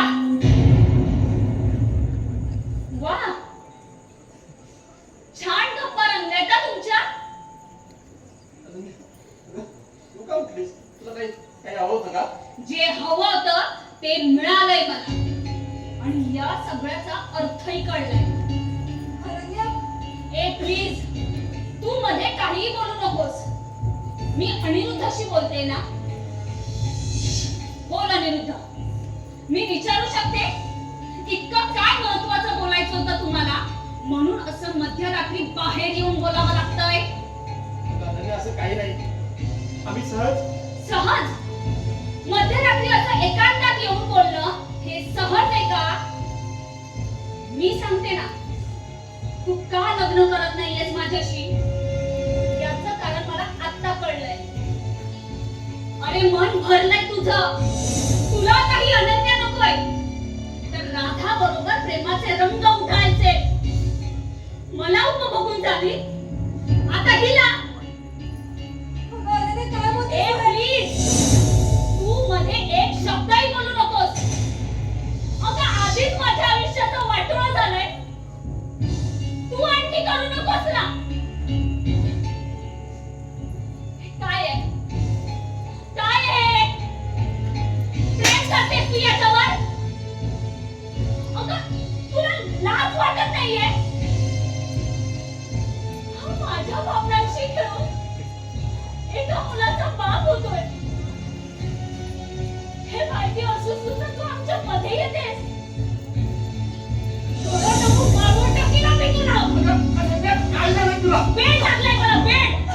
वा छान गप्पा रंगल्यात हा तुमच्या तू का उठलीस? तुला काही हवं होतं का? जे हवं होतं ते मिळालंय मला आणि या सगळ्याचा अर्थही कळलाय. अनन्या ए प्लीज तू मध्ये काहीही बोलू नकोस. मी अनिरुद्धाशी बोलते ना. बोल अनिरुद्ध, मी विचारू शकते इतकं काय महत्वाचं बोलायचं होतं तुम्हाला म्हणून असं मध्यरात्री बाहेर येऊन बोलावं लागतंय? अनन्या असं काही नाही. आम्ही सहज मध्यरात्री असं एकांतात येऊन बोलणं हे सहज आहे का? मी सांगते ना तू का लग्न करत नाहीयेस माझ्याशी याचं कारण मला आत्ता कळलंय. अरे मन भरलंय तुझं, तुला काही अनन्या नकोय तर राधा बरोबर प्रेमाचे रंग उधळायचे. मला उपभोगून झाली, आता हिला. ए प्लीज, तू मध्ये एक शब्दही बोलू नकोस. अगं आधीच माझ्या आयुष्याचं वाटोळं झालंय, तू आणखी करू नकोस ना. काय आहे, काय आहे? प्रेम करतेस तू याच्यावर? अगं तुला लाज वाटत नाहीये? हा माझ्या भावनांशी खेळून एका मुलाचा बाप होतोय हे माहिती असून सुद्धा तू आमच्या मध्ये येतेस. थोडं नको मारून टाकीला फेकून काय झालं तुला? बेड लागलाय मला, बेड.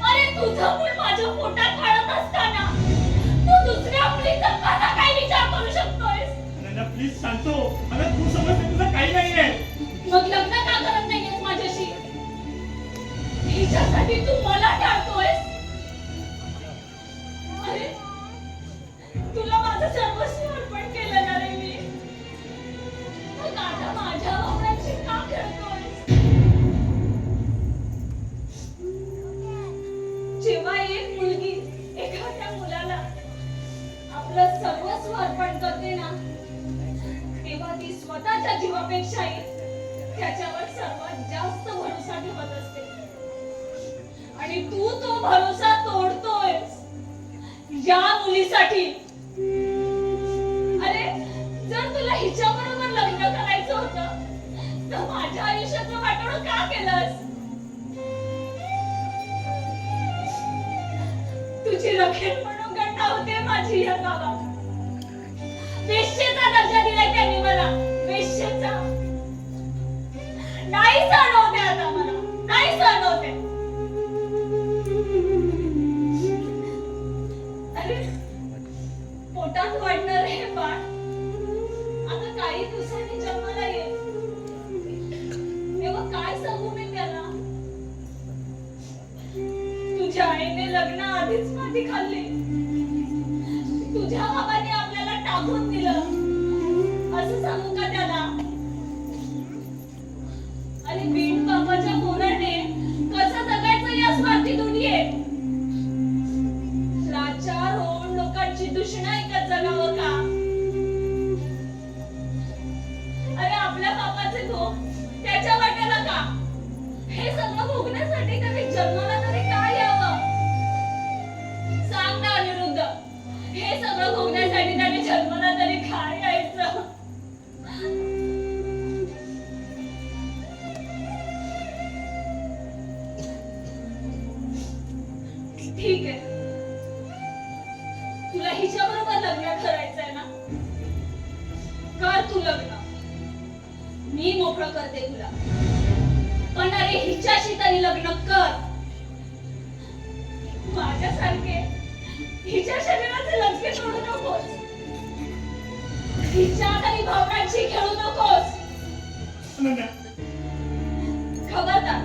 अरे तुझं मूल माझ्या पोटात वाढत असताना तू दुसऱ्या मुलीचा कसा काय विचार करू शकतोयस? अनन्या प्लीज सांगतो, मला तू समजते तुझं काही नाहीये. मग लग्न का करत नाहीयेस माझ्याशी? हिच्यासाठी तू मला टाळतोयस? अरे तुला माझं सर्वस्व अर्पण केलं ना रे मी. मग आता माझ्या भावनांशी का खेळतोयस? जेव्हा एक मुलगी एखाद्या मुलाला आपलं सर्वस्व अर्पण करते ना, तेव्हा ती स्वतःच्या जीवापेक्षाही त्याच्यावर सर्वात जास्त भरोसा ठेवत असते. आणि तू तो भरोसा तोडतोयस या मुलीसाठी. अरे जर तुला हिच्या बरोबर लग्न करायचं होतं तर माझ्या आयुष्याचं वाटोळं का केलंस? तुझी रखेल म्हणून गंडा होते माझी या गावात. वेश्येचा दर्जा दिलाय त्यांनी मला, वेश्येचा. नाही सहन होते आता मला, नाही सहन होते. अरे पोटात वाढणार हे बाळ आता काही दिवसांनी जन्माला येईल, तेव्हा काय सांगू मी त्याला? तुझ्या आईने लग्न आधीच माती खाल्ली, तुझ्या बाबाने आपल्याला टाकून दिलं, असं सांगू का त्याला? अरे बीन बाबाच्या पोराने कसं जगायचं या स्वार्थी दुनियेत? लाचार होऊन लोकांची दुष्ण ऐकत जगावं का? अरे आपल्या बापाचे भोग त्याच्या वाट्याला का? हे सगळं भोगण्यासाठी कधी जन्माला तरी काय यावं? सांग ना अनिरुद्ध, हे सगळं भोगण्यासाठी त्याने जन्माला तरी काय यायचं? ठीक आहे, तुला हिच्या बरोबर लग्न करायचंय ना, कर तू लग्न, मी मोकळं करते तुला. पण अरे हिच्याशी तरी लग्न कर. माझ्यासारखे हिच्या शरीराचे लचके तोडू नकोस, हिच्या तरी भावनांशी खेळू नकोस. अनन्या खबरदार,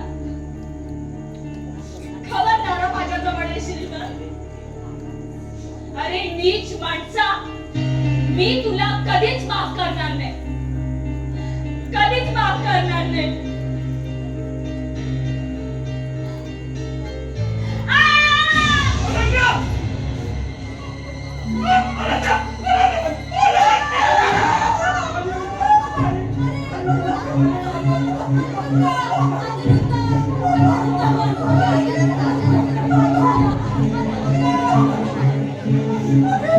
खबरदार माझ्या जवळ येशील तर. अरे नीच माणसा, मी तुला कधीच माफ करणार नाही, कधीच माफ करणार नाही. अनिरुद्ध